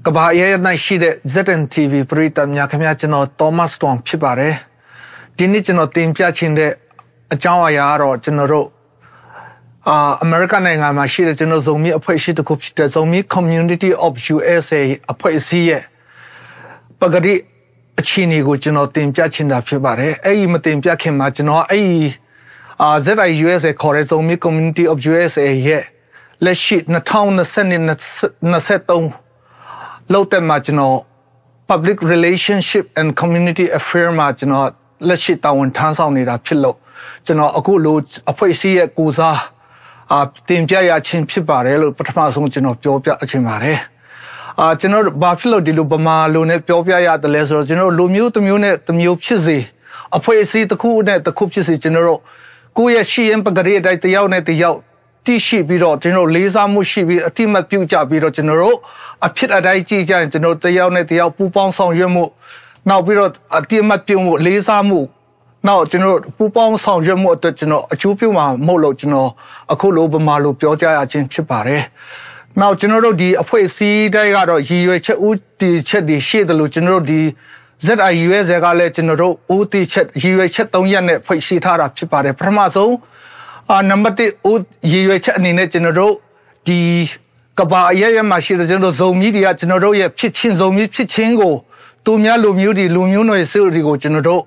Kabaya na shide ZNTV Britam Yakamachino Thomas Tom Pipare Dinichino Tim Piachinde Jawayaro General American Mashida General Zomi appreciate the Zomi Community of USA appreciate Bagadi Chini Guchino Tim Piachinda Pibare A Matim Piakimachino A ZIUSA correct Zomi Community of USA ye let's shit na town na sending na setong Low-term marginal public relationship and community affair marginal let's shit down turns on it up pillow. General a good load a place here goes Tim Jaya Chin Pibare, Patamason General Piopia Chimare. General Buffalo di Lubama, Lune Piopia, the lesser General Lumu, the Munit, the Mu Chizzy. A place the cool net, the Kupchis General. Guya she and Pagari at the Yaunet the Yau. Tishi Biro, General Liza Mushi, a team at Puja Biro General. A pit at Ijija and General the Yaunet the Yau Pupon Song Yamu. Now Biro a team at Pumu, Liza Mu. Now General Pupon Song Yamu, the General, a Chupima, Molo General, a Kuluba Malu, Pioja, Jim Chipare. Now General D, a place see Diado, UH Uti Chet the Shade the General D. ZIUS Egale General Uti Chet, UH Tonyan, Pachitara Chipare, Pramazo. Number 2, UH Nine General, the Kabaya Machine General Zomi, General, Pitchin Zomi, Pitchingo, Tumia Lumudi, Lumuno, Sildigo General,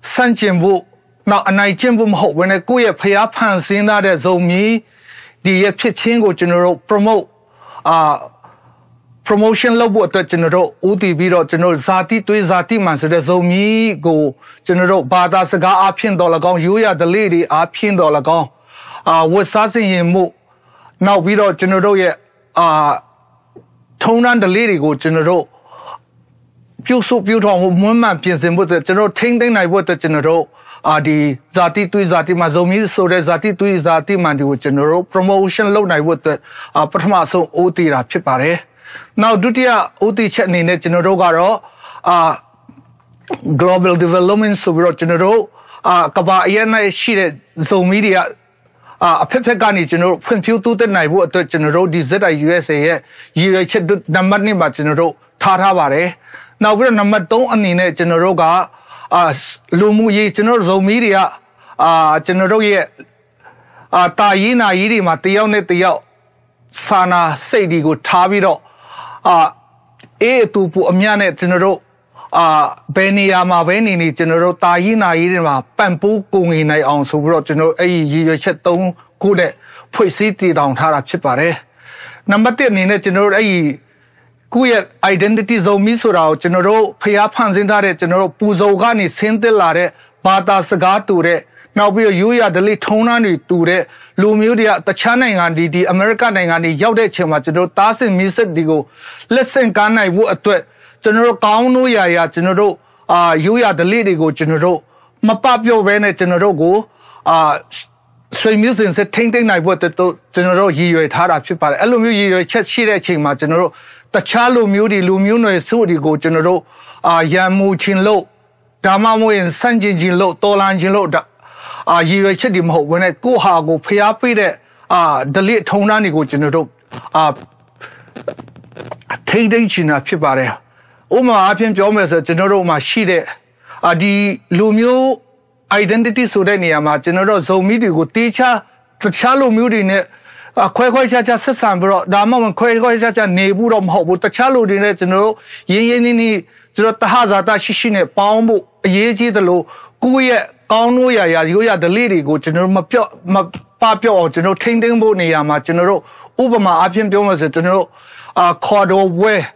Sanjimbu, now a Nigerian hope when I go a pay up hands in that Zomi, the Pitchingo General promotion lobo the General Uti Biro General Zati to Zati man so the Zomi go General Bada Saga Apin Dolagon, you are the lady Apin Dolagon. Was Sassin Mu. Now Biro General tone on the lady go General. Beautiful beautiful woman Piensin with the General Ting I would the General the Zati to Zati Mazomi so the Zati to Zati Mandu General promotion low I would the Patamaso Uti Rapipare. Now, Dutia Uti Chetni General Garo, Global Development Super General, Kabayana Shire Zomedia, Pepegani General, Pimpu to the Naibu General, DZIUSA, UH Namani General, Taravare. Now we're number 2 Anine General Ga, Lumu General Zomedia, General Tayina Yidi Mateo Netio Sana Sedigo Tabiro. To put a mianet general, Beniama Benini general, Taina Irima, Pampu, Kungina on Subro general, a cheton, good, put city down Harachipare. Number 10 in a general, a queer identity Zomisura, general, Payapans in that general, Puzogani, Sintelare, Bata Sagature. Now we are you are the Litonani to the Lumudia, the China and the American and the Yaude Chemachino, Tassin Misa Digo. Let's say Ghana would General Kauno Ya General, you are the Lidigo General, Mapapio Vene General go, Sway Musin said Tinting I would to General Hio Tara Pipa, Elumi Chet Shire Chima General, the Chalo Mudi Lumuno Sudigo General, Yamu Chinlo, Damamu and Sanjin Jinlo, Tolan Jinlo. You actually when I go hago pay up with it, the late Tonani go general, take the China Pibare. Oma Apian Jomas, a general machine, the Lumio identity Sudania, General Zomi, good teacher, the Chalo Mudine, Quaquaja Sambro, Dama and Quaquaja Neburum Hope, the Chalo Dine General, Yenini, Zeratahaza, Shishine, Palmu, Yeji the Low, Guya. Kauno ya you are the lady go general Mapio general Tinding Boniama general Ubama Apian Domas general Cordo Way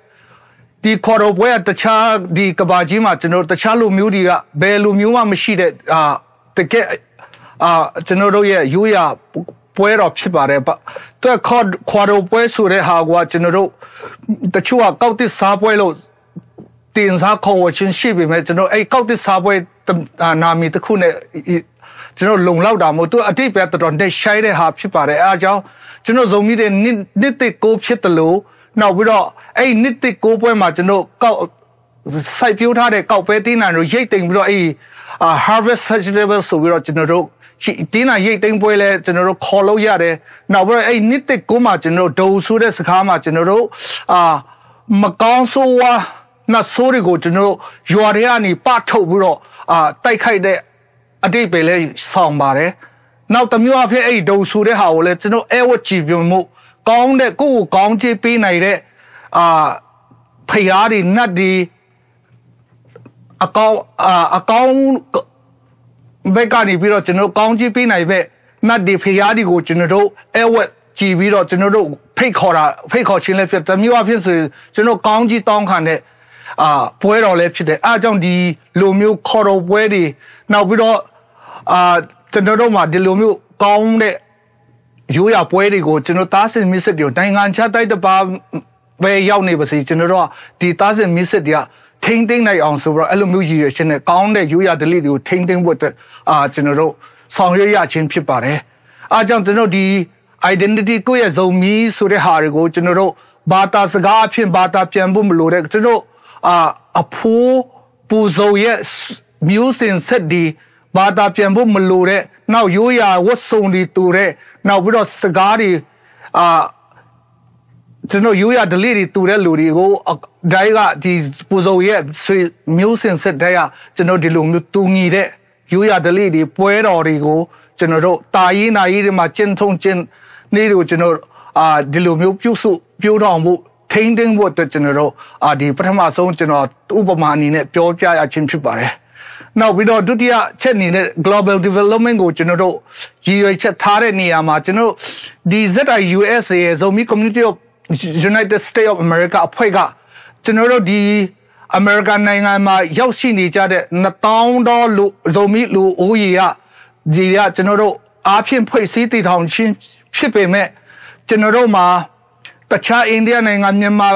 the Cordo Way the Chag the Kabajima general the Chalu Mudia Belu Muma Machine the get general you are Puero Pibare but the Cordo Way Sure Hagua general the Chua Gauti Sabuelos Things are called shipping general a Gauti Subway. Nami the Kune General Long Lauda, to a deep at the Ronde Shire Harp Chipare, Ajal, General Zomi, knit go pit the low. Now we are a knit go boy marginal, Saiputa, Caupetin and rejecting a harvest vegetables, so we are general Dina Yating Boyle, General Colo Yare. Now we're a knit go marginal, those who the Sakama General, မကောင်းဆိုးဝါးနတ်ဆိုးတွေကိုကျွန်တော်ရွာတွေကနေပထုတ်ပြီးတော့တိုက်ခိုက်တဲ့အတိတ်ပဲလဲဆောင်ပါတယ်နောက်တစ်မျိုးအဖြစ်အဲ့ဒုံဆူတဲ့ဟာကိုလဲကျွန်တော်အဲဝတ်ကြည့်ပြမှုကောင်းတဲ့ကိုယ့်ကိုကောင်းချေးပေးနိုင်တဲ့ဖျားတွေနတ်တွေအကောင်းဘက်ကနေပြီးတော့ကျွန်တော်ကောင်းချေးပေးနိုင်ပဲနတ်တွေဖျားတွေကိုကျွန်တော်အဲဝတ်ကြည့်ပြီးတော့ကျွန်တော်ဖိတ်ခေါ်ခြင်းလည်းဖြစ်တစ်မျိုးအဖြစ်ဆိုကျွန်တော်ကောင်းကြီးတောင်းခံတဲ့ပွဲတော်လည်းဖြစ်တယ်အားကြောင့်ဒီလိုမျိုးခေါ်တော်ပွဲတွေနောက်ပြီးတော့ကျွန်တော်တို့မှာဒီလိုမျိုးကောင်းတဲ့ရိုးရာပွဲတွေကိုကျွန်တော်သားစင်မစ်စစ်တွေနိုင်ငံခြားတိုက်တပါပဲရောက်နေပါစေကျွန်တော်တို့ဒီသားစင်မစ်စစ်တွေကထိမ့်သိမ့်နိုင်အောင်ဆိုတော့အဲ့လိုမျိုးရည်ရွယ်ချက်နဲ့ကောင်းတဲ့ရိုးရာဓလေ့တွေကိုထိမ့်သိမ့်ဖို့အတွက်ကျွန်တော်တို့ဆောင်ရွက်ရခြင်းဖြစ်ပါတယ်အားကြောင့်ကျွန်တော်ဒီ identity ကိုယ့်ရဲ့ဇုံမီဆိုတဲ့ဟာတွေကိုကျွန်တော်တို့ဘာသာစကားအဖြစ်ဘာသာပြန်ဖို့မလိုတဲ့ကျွန်တော်အဖိုးပူဇော်ရဲ့မျိုးစင်ဆက်ဒီဘာသာပြန်ဖို့မလိုတဲ့နောက်ရိုးရာဝတ်စုံတွေတူတဲ့နောက်ပြီးတော့စကားတွေကျွန်တော်ရိုးရာဓလေ့တွေတူတဲ့လူတွေကိုဒိုင်းကဒီပူဇော်ရဲ့မျိုးစင်ဆက်တဲ့ကျွန်တော်ဒီလိုမျိုးတူညီတဲ့ရိုးရာဓလေ့တွေပွဲတော်တွေကိုကျွန်တော်တို့တာရေးနာရေးတွေမှာကျင့်ထုံးကျင့်နေ့တွေကိုကျွန်တော်ဒီလိုမျိုးပြုစုပြောတော်မှုထိန်းသိမ်းဖို့အတွက်ကျွန်တော်တို့ဒီပထမဆုံးကျွန်တော်ဥပမာအနေနဲ့ပြောပြရခြင်းဖြစ်ပါတယ်။နောက်ပြီးတော့ဒုတိယချက်အနေနဲ့ global development ကိုကျွန်တော်တို့ရည်ရွယ်ချက်ထားတဲ့နေရာမှာကျွန်တော်ဒီ ZIUSA ရဲ့ Zomi Community of United States of America အဖွဲ့ကကျွန်တော်တို့ဒီအမေရိကန်နိုင်ငံမှာရောက်ရှိနေကြတဲ့2000多လူ Zomi လူဦးရေကဒီကကျွန်တော်တို့အားဖြင့်ဖွဲ့စည်းတည်ထောင်ခြင်းဖြစ်ပေမဲ့ကျွန်တော်တို့မှာတခြားအိန္ဒိယနိုင်ငံမြန်မာ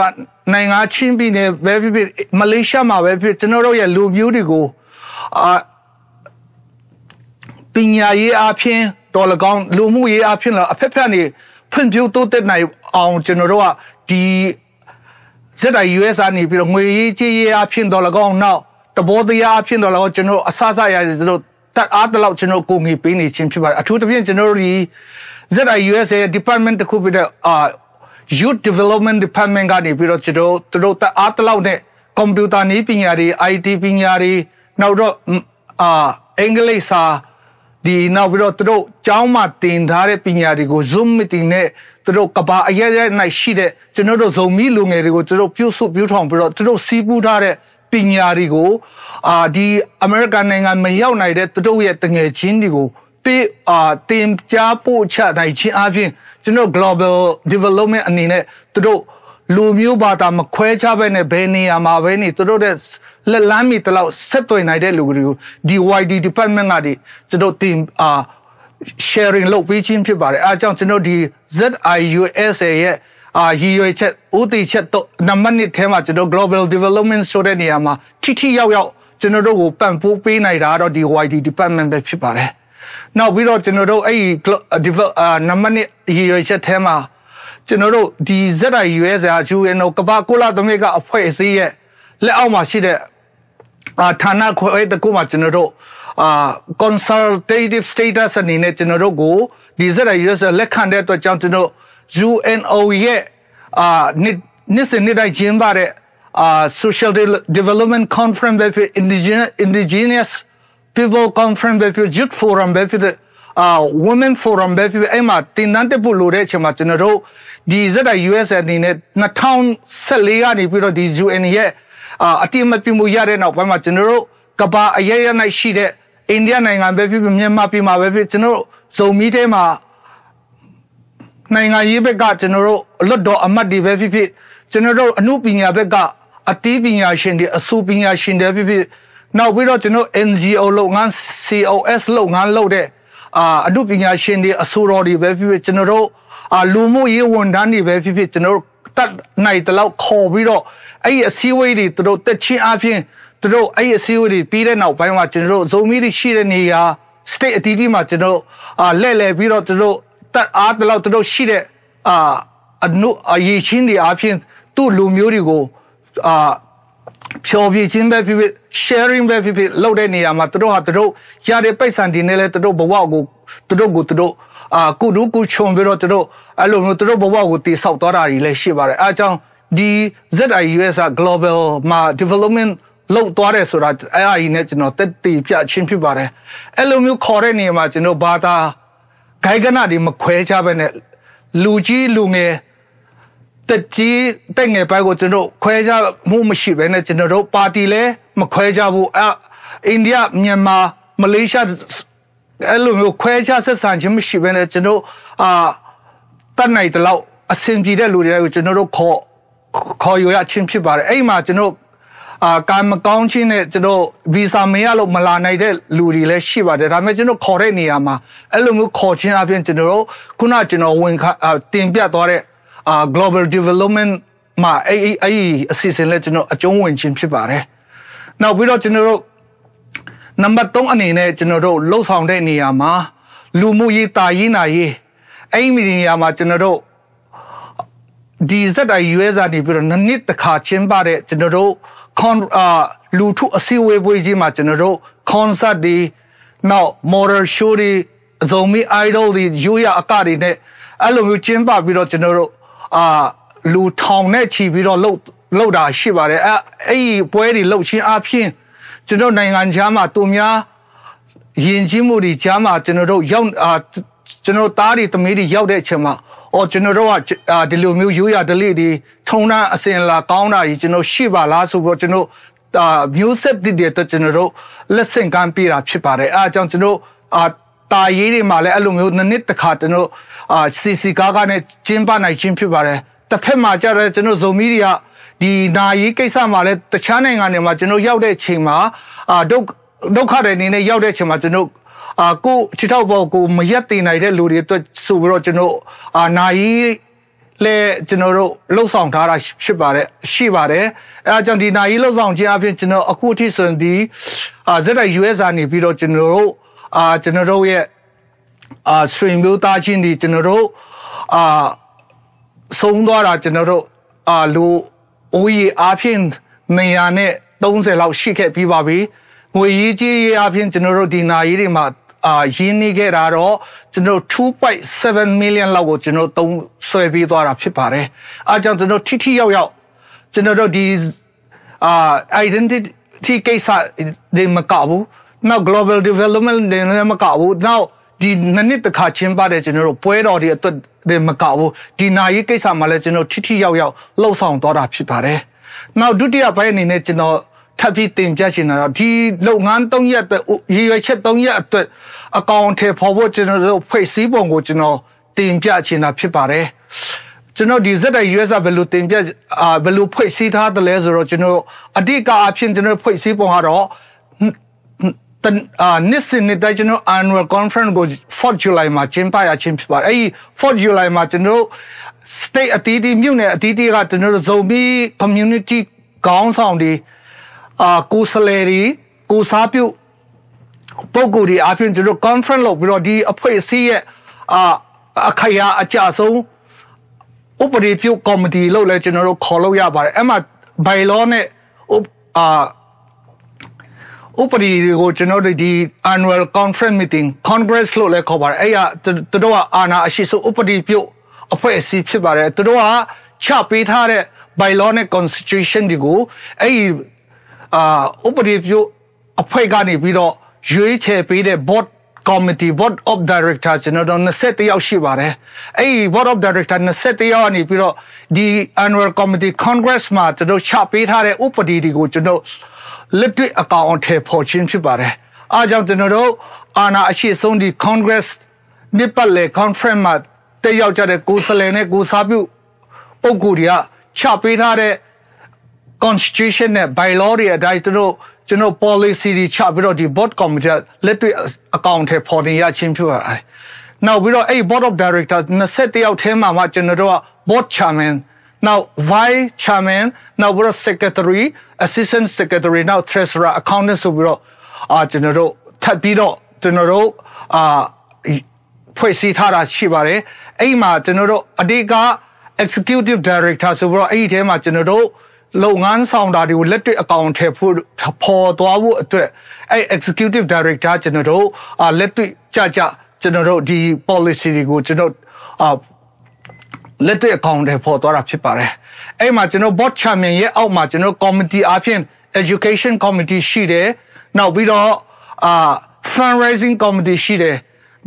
နိုင်ငံချင်းပြည်နယ်ပဲဖြစ်ဖြစ်မလေးရှားမှာပဲဖြစ်ကျွန်တော်တို့ရဲ့လူမျိုးတွေကိုပညာရေးအဖြစ်တော်လကောင်းလူမှုရေးအဖြစ်လည်းအဖက်ဖက်နေဖွံ့ဖြိုးတိုးတက်နိုင်အောင်ကျွန်တော်တို့ကဒီ ZIUS နေပြီးတော့ငွေရေးကြေးရေးအဖြစ်တော်လကောင်းနောက်တဘောတရားအဖြစ်တော်လကောင်းကျွန်တော်အဆအဆရရတယ်ကျွန်တော်တက်အားတလောက်ကျွန်တော်ကိုငေပေးနေခြင်းဖြစ်ပါတယ်အထူးသဖြင့်ကျွန်တော်တို့ဒီ ZIUS ရဲ့ department တစ်ခုဖြစ်တဲ့Youth Development Department ကနေပြီးတော့ကျွန်တော်တို့အားတလောက်နဲ့ကွန်ပျူတာနည်းပညာတွေ IT ပညာတွေနောက်တော့အင်္ဂလိပ်စာဒီနောက်ပြီးတော့တို့ကျောင်းမှာတင်ထားတဲ့ပညာတွေကို Zoom meeting နဲ့တို့ကဘာအရရနိုင်ရှိတဲ့ကျွန်တော်တို့ဇုံမီလူငယ်တွေကိုတို့ပြုစုပြောထောင်ပြီးတော့တို့စီးပူးထားတဲ့ပညာတွေကိုဒီအမေရိကန်နိုင်ငံမရောက်နိုင်တဲ့တို့ရဲ့တငယ်ချင်းတွေကိုပေးတင်ကြားပို့ချနိုင်ခြင်းအပြင်ကျွန်တော် global development အနေနဲ့တို့လူမျိုးဘာသာမခွဲခြားဘဲနဲ့ဘယ်နေရာမှာပဲနေတို့တဲ့လက်လမ်းမီတလောက်ဆက်သွယ်နိုင်တဲ့လူတွေကိုဒီ YD department ကနေကျွန်တော်တင်sharing လုပ်ပေးခြင်းဖြစ်ပါတယ်အားကြောင့်ကျွန်တော်ဒီ ZIUSA ရဲ့ရည်ရွယ်ချက်ဥတီချက်တော့နံပါတ်1ထဲမှာကျွန်တော် global development ဆိုတဲ့နေရာမှာထိရောက်ကျွန်တော်တို့ကိုပံ့ပိုးပေးနိုင်တာတော့ဒီ YD department ပဲဖြစ်ပါတယ်နောက်ပြီးတော့ကျွန်တော်တို့အဲ့ဒီနံပါတ်1ရည်ရွယ်ချက်ထဲမှာကျွန်တော်တို့ဒီ ZIUS က UNO ကမ္ဘာကုလသမဂ္ဂအဖွဲ့အစည်းရဲ့လက်အောက်မှာရှိတဲ့ဌာနခွဲတစ်ခုမှာကျွန်တော်တို့consultative status အနေနဲ့ကျွန်တော်တို့ကိုဒီ ZIUS လက်ခံတဲ့အတွက်ကြောင့်ကျွန်တော် UNO ရဲ့နှစ်စဉ်နှစ်တိုင်းကျင်းပတဲ့social development conference ပဲဖြစ် indigenous people conference ပဲဖြစ် youth forum ပဲဖြစ်women forum ပဲဖြစ်အဲ့မှာတင်တန်းတက်ဖို့လိုတဲ့အချိန်မှာကျွန်တော်တို့ဒီ ZIUS အနေနဲ့2014ကနေပြီးတော့ဒီ UN ရဲ့အတိအမှတ်ပြုမှုရတဲ့နောက်ပိုင်းမှာကျွန်တော်တို့ကမ္ဘာအရရ၌ရှိတဲ့အိန္ဒိယနိုင်ငံပဲဖြစ်ဖြစ်မြန်မာပြည်မှာပဲဖြစ်ကျွန်တော်တို့ဇုံမီထဲမှာနိုင်ငံရေးဘက်ကကျွန်တော်တို့လွတ်တော်အမတ်တွေပဲဖြစ်ဖြစ်ကျွန်တော်တို့အမှုပညာဘက်ကအသီးပညာရှင်တွေအဆူပညာရှင်တွေဖြစ်ဖြစ်နောက်ပြီးတော့ကျွန်တော် NGO လုပ်ငန်း COS လုပ်ငန်းလုပ်တဲ့အမှုပညာရှင်တွေအဆူတော်တွေပဲဖြစ်ဖြစ်ကျွန်တော်တို့လူမှုရေးဝန်ထမ်းတွေပဲဖြစ်ဖြစ်ကျွန်တော်တို့တတ်နိုင်တလောက်ခေါ်ပြီးတော့အဲ့ဒီအစည်းအဝေးတွေတို့တက်ချင်းအပြင်တို့အဲ့ဒီအစည်းအဝေးတွေပြီးတဲ့နောက်ပိုင်းမှာကျွန်တော်တို့ဇုံမီတွေရှိတဲ့နေရာ state အသီးသီးမှာကျွန်တော်လဲပြီးတော့တို့တက်အားတလောက်တို့ရှိတဲ့အနုအရေးချင်းတွေအပြင်သူ့လူမျိုးတွေကိုဖြောပြခြင်းပဲဖြစ်ဖြစ် sharing ပဲဖြစ်ဖြစ်လုပ်တဲ့နေရာမှာတို့ရတဲ့ပိတ်ဆံတွေနဲ့လဲတို့ဘဝကိုတို့ကုဒုကုချုံပြီးတော့တို့အဲ့လိုမျိုးတို့ဘဝကိုတည်ဆောက်သွားတာတွေလည်းရှိပါတယ်အဲအကြောင်း ဒီ ZIUS global မှာ development လုပ်သွားတယ်ဆိုတာအဲ့အရင်နဲ့ကျွန်တော်တက်တည်ပြချင်းဖြစ်ပါတယ်အဲ့လိုမျိုးခေါ်တဲ့နေရာမှာကျွန်တော်ဘာသာဂိုင်းကနတွေမခွဲခြားပဲနဲ့လူကြီးလူငယ်တက်ကြီးတက်ငယ်ပိုင်းကိုကျွန်တော်ခွဲခြားမှုမရှိပဲနဲ့ကျွန်တော်တို့ပါတီလည်းမခွဲခြားဘူးအိန္ဒိယမြန်မာမလေးရှားအဲ့လိုမျိုးခွဲခြားဆက်ဆံခြင်းမရှိပဲနဲ့ကျွန်တော်တတ်နိုင်တဲ့လောက်အဆင်ပြေတဲ့လူတွေကိုကျွန်တော်တို့ခေါ်ယူရချင်းဖြစ်ပါတယ်အဲ့မှာကျွန်တော်ကာမကောင်းခြင်းနဲ့ကျွန်တော်ဗီဇာမရလို့မလာနိုင်တဲ့လူတွေလည်းရှိပါတယ်ဒါပေမဲ့ကျွန်တော်ခေါ်တဲ့နေရာမှာအဲ့လိုမျိုးခေါ်ခြင်းအပြင်ကျွန်တော်တို့ခုနကျွန်တော်ဝင်တင်ပြသွားတဲ့global development မှာအဲ့အစီအစဉ်လည်းကျွန်တော်အကျုံးဝင်ခြင်းဖြစ်ပါတယ်နောက်ပြီးတော့ကျွန်တော်တို့နံပါတ်3အနေနဲ့ကျွန်တော်တို့လှုပ်ဆောင်တဲ့နေရာမှာလူမှုရေးတာရေးနာရေးအဲ့ဒီနေရာမှာကျွန်တော်တို့ဒီ ZIUS နေပြီးတော့နှစ်တစ်ခါချင်းပါတဲ့ကျွန်တော်တို့လူထုအစည်းအဝေးပွဲကြီးမှာကျွန်တော်တို့ concert တွေနောက် model show တွေ Zomi idol တွေရိုးရအကတွေနဲ့အဲ့လိုမျိုးကျင်းပပြီးတော့ကျွန်တော်တို့လူထောင်နဲ့ချီပြီးတော့လှုပ်တာရှိပါတယ်အဲ့ဒီပွဲတွေလှုပ်ခြင်းအပြင်ကျွန်တော်နိုင်ငံခြားမှာသူများယဉ်ကျေးမှုတွေကြားမှာကျွန်တော်တို့ရောက်ကျွန်တော်သားတွေသမီးတွေရောက်တဲ့အချိန်မှာကျွန်တော်တို့ကဒီလိုမျိုးရိုးရဒလိတွေထုံနှန်းအစင်လာကောင်းတာကြီးကျွန်တော်ရှိပါလားဆိုပြီးတော့ကျွန်တော်မျိုးဆက်တည်တဲ့ကျွန်တော်တို့လက်ဆင့်ကမ်းပြတာဖြစ်ပါတယ်အဲအကြောင်းကျွန်တော်တာရေးတွေမှာလည်းအဲ့လိုမျိုးနှစ်တစ်ခါကျွန်တော်CCကားနဲ့ကျင်းပနိုင်ခြင်းဖြစ်ပါတယ်တစ်ဖက်မှာကျတော့ကျွန်တော်ဇိုမီတွေကဒီနာရေးကိစ္စမှာလည်းတခြားနိုင်ငံတွေမှာကျွန်တော်ရောက်တဲ့ချိန်မှာဒုက္ခတွေအနေနဲ့ရောက်တဲ့ချိန်မှာကျွန်တော်ကိုချစ်တော့ဘောကိုမရက်တည်နိုင်တဲ့လူတွေအတွက်ဆိုပြီးတော့ကျွန်တော်နာရေးလဲကျွန်တော်တို့လှုပ်ဆောင်ထားတာဖြစ်ပါတယ်ရှိပါတယ်အဲအကြောင်းဒီနာရေးလှုပ်ဆောင်ခြင်းအပြင်ကျွန်တော်အခုအထိဆိုရင်ဒီZIUSနေပြီးတော့ကျွန်တော်တို့ရဲ့စထရီမျိုးသားချင်းဒီကျွန်တော်တို့ဆုံးသွားတာကျွန်တော်တို့လူဦးရေအပြင်130လောက်ရှိခဲ့ပြီးပါပြီငွေရေးကြေးရေးအပြင်ကျွန်တော်တို့ဒီနာရေးတွေမှာရင်းနှီးခဲ့တာတော့ကျွန်တော် 2.7 million လောက်ကိုကျွန်တော်သုံးဆွဲပြီးသွားတာဖြစ်ပါတယ်အဲကြောင့်ကျွန်တော်ထိရောက်ကျွန်တော်တို့ဒီidentity ကိစ္စတွေမကဘူးနောက် global development တွေလည်းမကဘူးနောက်ဒီနှစ်တစ်ခါချင်းပါတယ်ကျွန်တော်တို့ပွဲတော်တွေအတွက်တွေမကဘူးဒီနာရေးကိစ္စမှာလည်းကျွန်တော်ထိရောက်လှုပ်ဆောင်သွားတာဖြစ်ပါတယ်နောက်ဒုတိယပိုင်းအနေနဲ့ကျွန်တော်ထပ်ပြီးတင်ပြချင်တာတော့ဒီလုပ်ငန်း3ရက်အတွက်ရည်ရွယ်ချက်3ရက်အတွက်အကောင့်ထဲပေါ်ဖို့ကျွန်တော်တို့ဖွဲ့စည်းပုံကိုကျွန်တော်တင်ပြချင်တာဖြစ်ပါတယ်ကျွန်တော်ဒီ ZIUS ဘယ်လိုတင်ပြဘယ်လိုဖွဲ့စည်းထားတယ်လဲဆိုတော့ကျွန်တော်အဓိကအဖြစ်ကျွန်တော်ဖွဲ့စည်းပုံကတော့နှစ်စဉ်နှစ်တိုင်းကျွန်တော် annual conference ကို 4th July မှာကျင်းပရခြင်းဖြစ်ပါတယ်အဲဒီ 4th July မှာကျွန်တော် state အသီးသီးမြို့နယ်အသီးသီးကကျွန်တော် Zomi community ခေါင်းဆောင်တွေကိုယ်စားလှယ်တွေကိုစားပြုပုံကိုယ်တွေအပြင်ကျွန်တော် conference လုပ်ပြီးတော့ဒီအဖွဲ့အစည်းရဲ့အခရာအကြဆုံးဥပဒေပြုကော်မတီလို့လည်းကျွန်တော်တို့ခေါ်လို့ရပါတယ်အဲ့မှာ bylaw နဲ့ဥပဒေကိုကျွန်တော်တို့ဒီ annual conference meeting congress လို့လည်းခေါ်ပါတယ်အဲ့သူတို့ကအာဏာအရှိဆုံးဥပဒေပြုအဖွဲ့အစည်းဖြစ်ပါတယ်သူတို့ကချပေးထားတဲ့ bylaw နဲ့ constitution တွေကိုအဲ့ဥပဒေပြုအဖွဲ့ကနေပြီးတော့ရွေးချယ်ပေးတဲ့ board of directors ကျွန်တော်တို့21ယောက်ရှိပါတယ်အဲ့ဒီ board of directors 21ယောက်ကနေပြီးတော့ဒီ annual committee congress မှာကျွန်တော်ချပေးထားတဲ့ဥပဒေတွေကိုကျွန်တော်လက်တွေ့အကောင်အထည်ဖော်ခြင်းဖြစ်ပါတယ်အားကြောင့်ကျွန်တော်တို့အာဏာအရှိဆုံးဒီ congress နှစ်ပတ်လည် conference မှာတက်ရောက်ကြတဲ့ကိုယ်စားလှယ်နဲ့ကိုယ်စားပြုပုဂ္ဂိုလ်တွေကချပေးထားတဲ့ constitution နဲ့ bylaw တွေအတိုင်းကျွန်တော် policy တွေချပြီးတော့ဒီ board committee လက်တွေ့အကောင်အထည်ဖော်နေရခြင်းဖြစ်ပါတယ်နောက်ပြီးတော့အဲ့ board of directors 21ယောက်ထဲမှာကျွန်တော်တို့က board chairman now vice chairman now secretary assistant secretary now treasurer accountant ဆိုပြီးတော့ကျွန်တော်တို့ထပ်ပြီးတော့ကျွန်တော်တို့ဖွဲ့စည်းထားတာရှိပါတယ်အဲ့မှာကျွန်တော်တို့အဓိက executive director ဆိုပြီးတော့အဲ့ဒီထဲမှာကျွန်တော်တို့လုပ်ငန်းဆောင်တာတွေကိုလက်တွေ့အကောင်အထည်ပေါ်သွားဖို့အတွက်အဲ့ executive director ကျွန်တော်တို့လက်တွေ့ကြကျွန်တော်တို့ဒီ policy တွေကိုကျွန်တော် လက်တွေ့အကောင့်တွေပေါ်သွားတာဖြစ်ပါတယ်အဲ့မှာကျွန်တော် board chairman ရဲ့အောက်မှာကျွန်တော် committee အပြင် education committee ရှိတယ်နောက်ပြီးတော့fundraising committee ရှိတယ်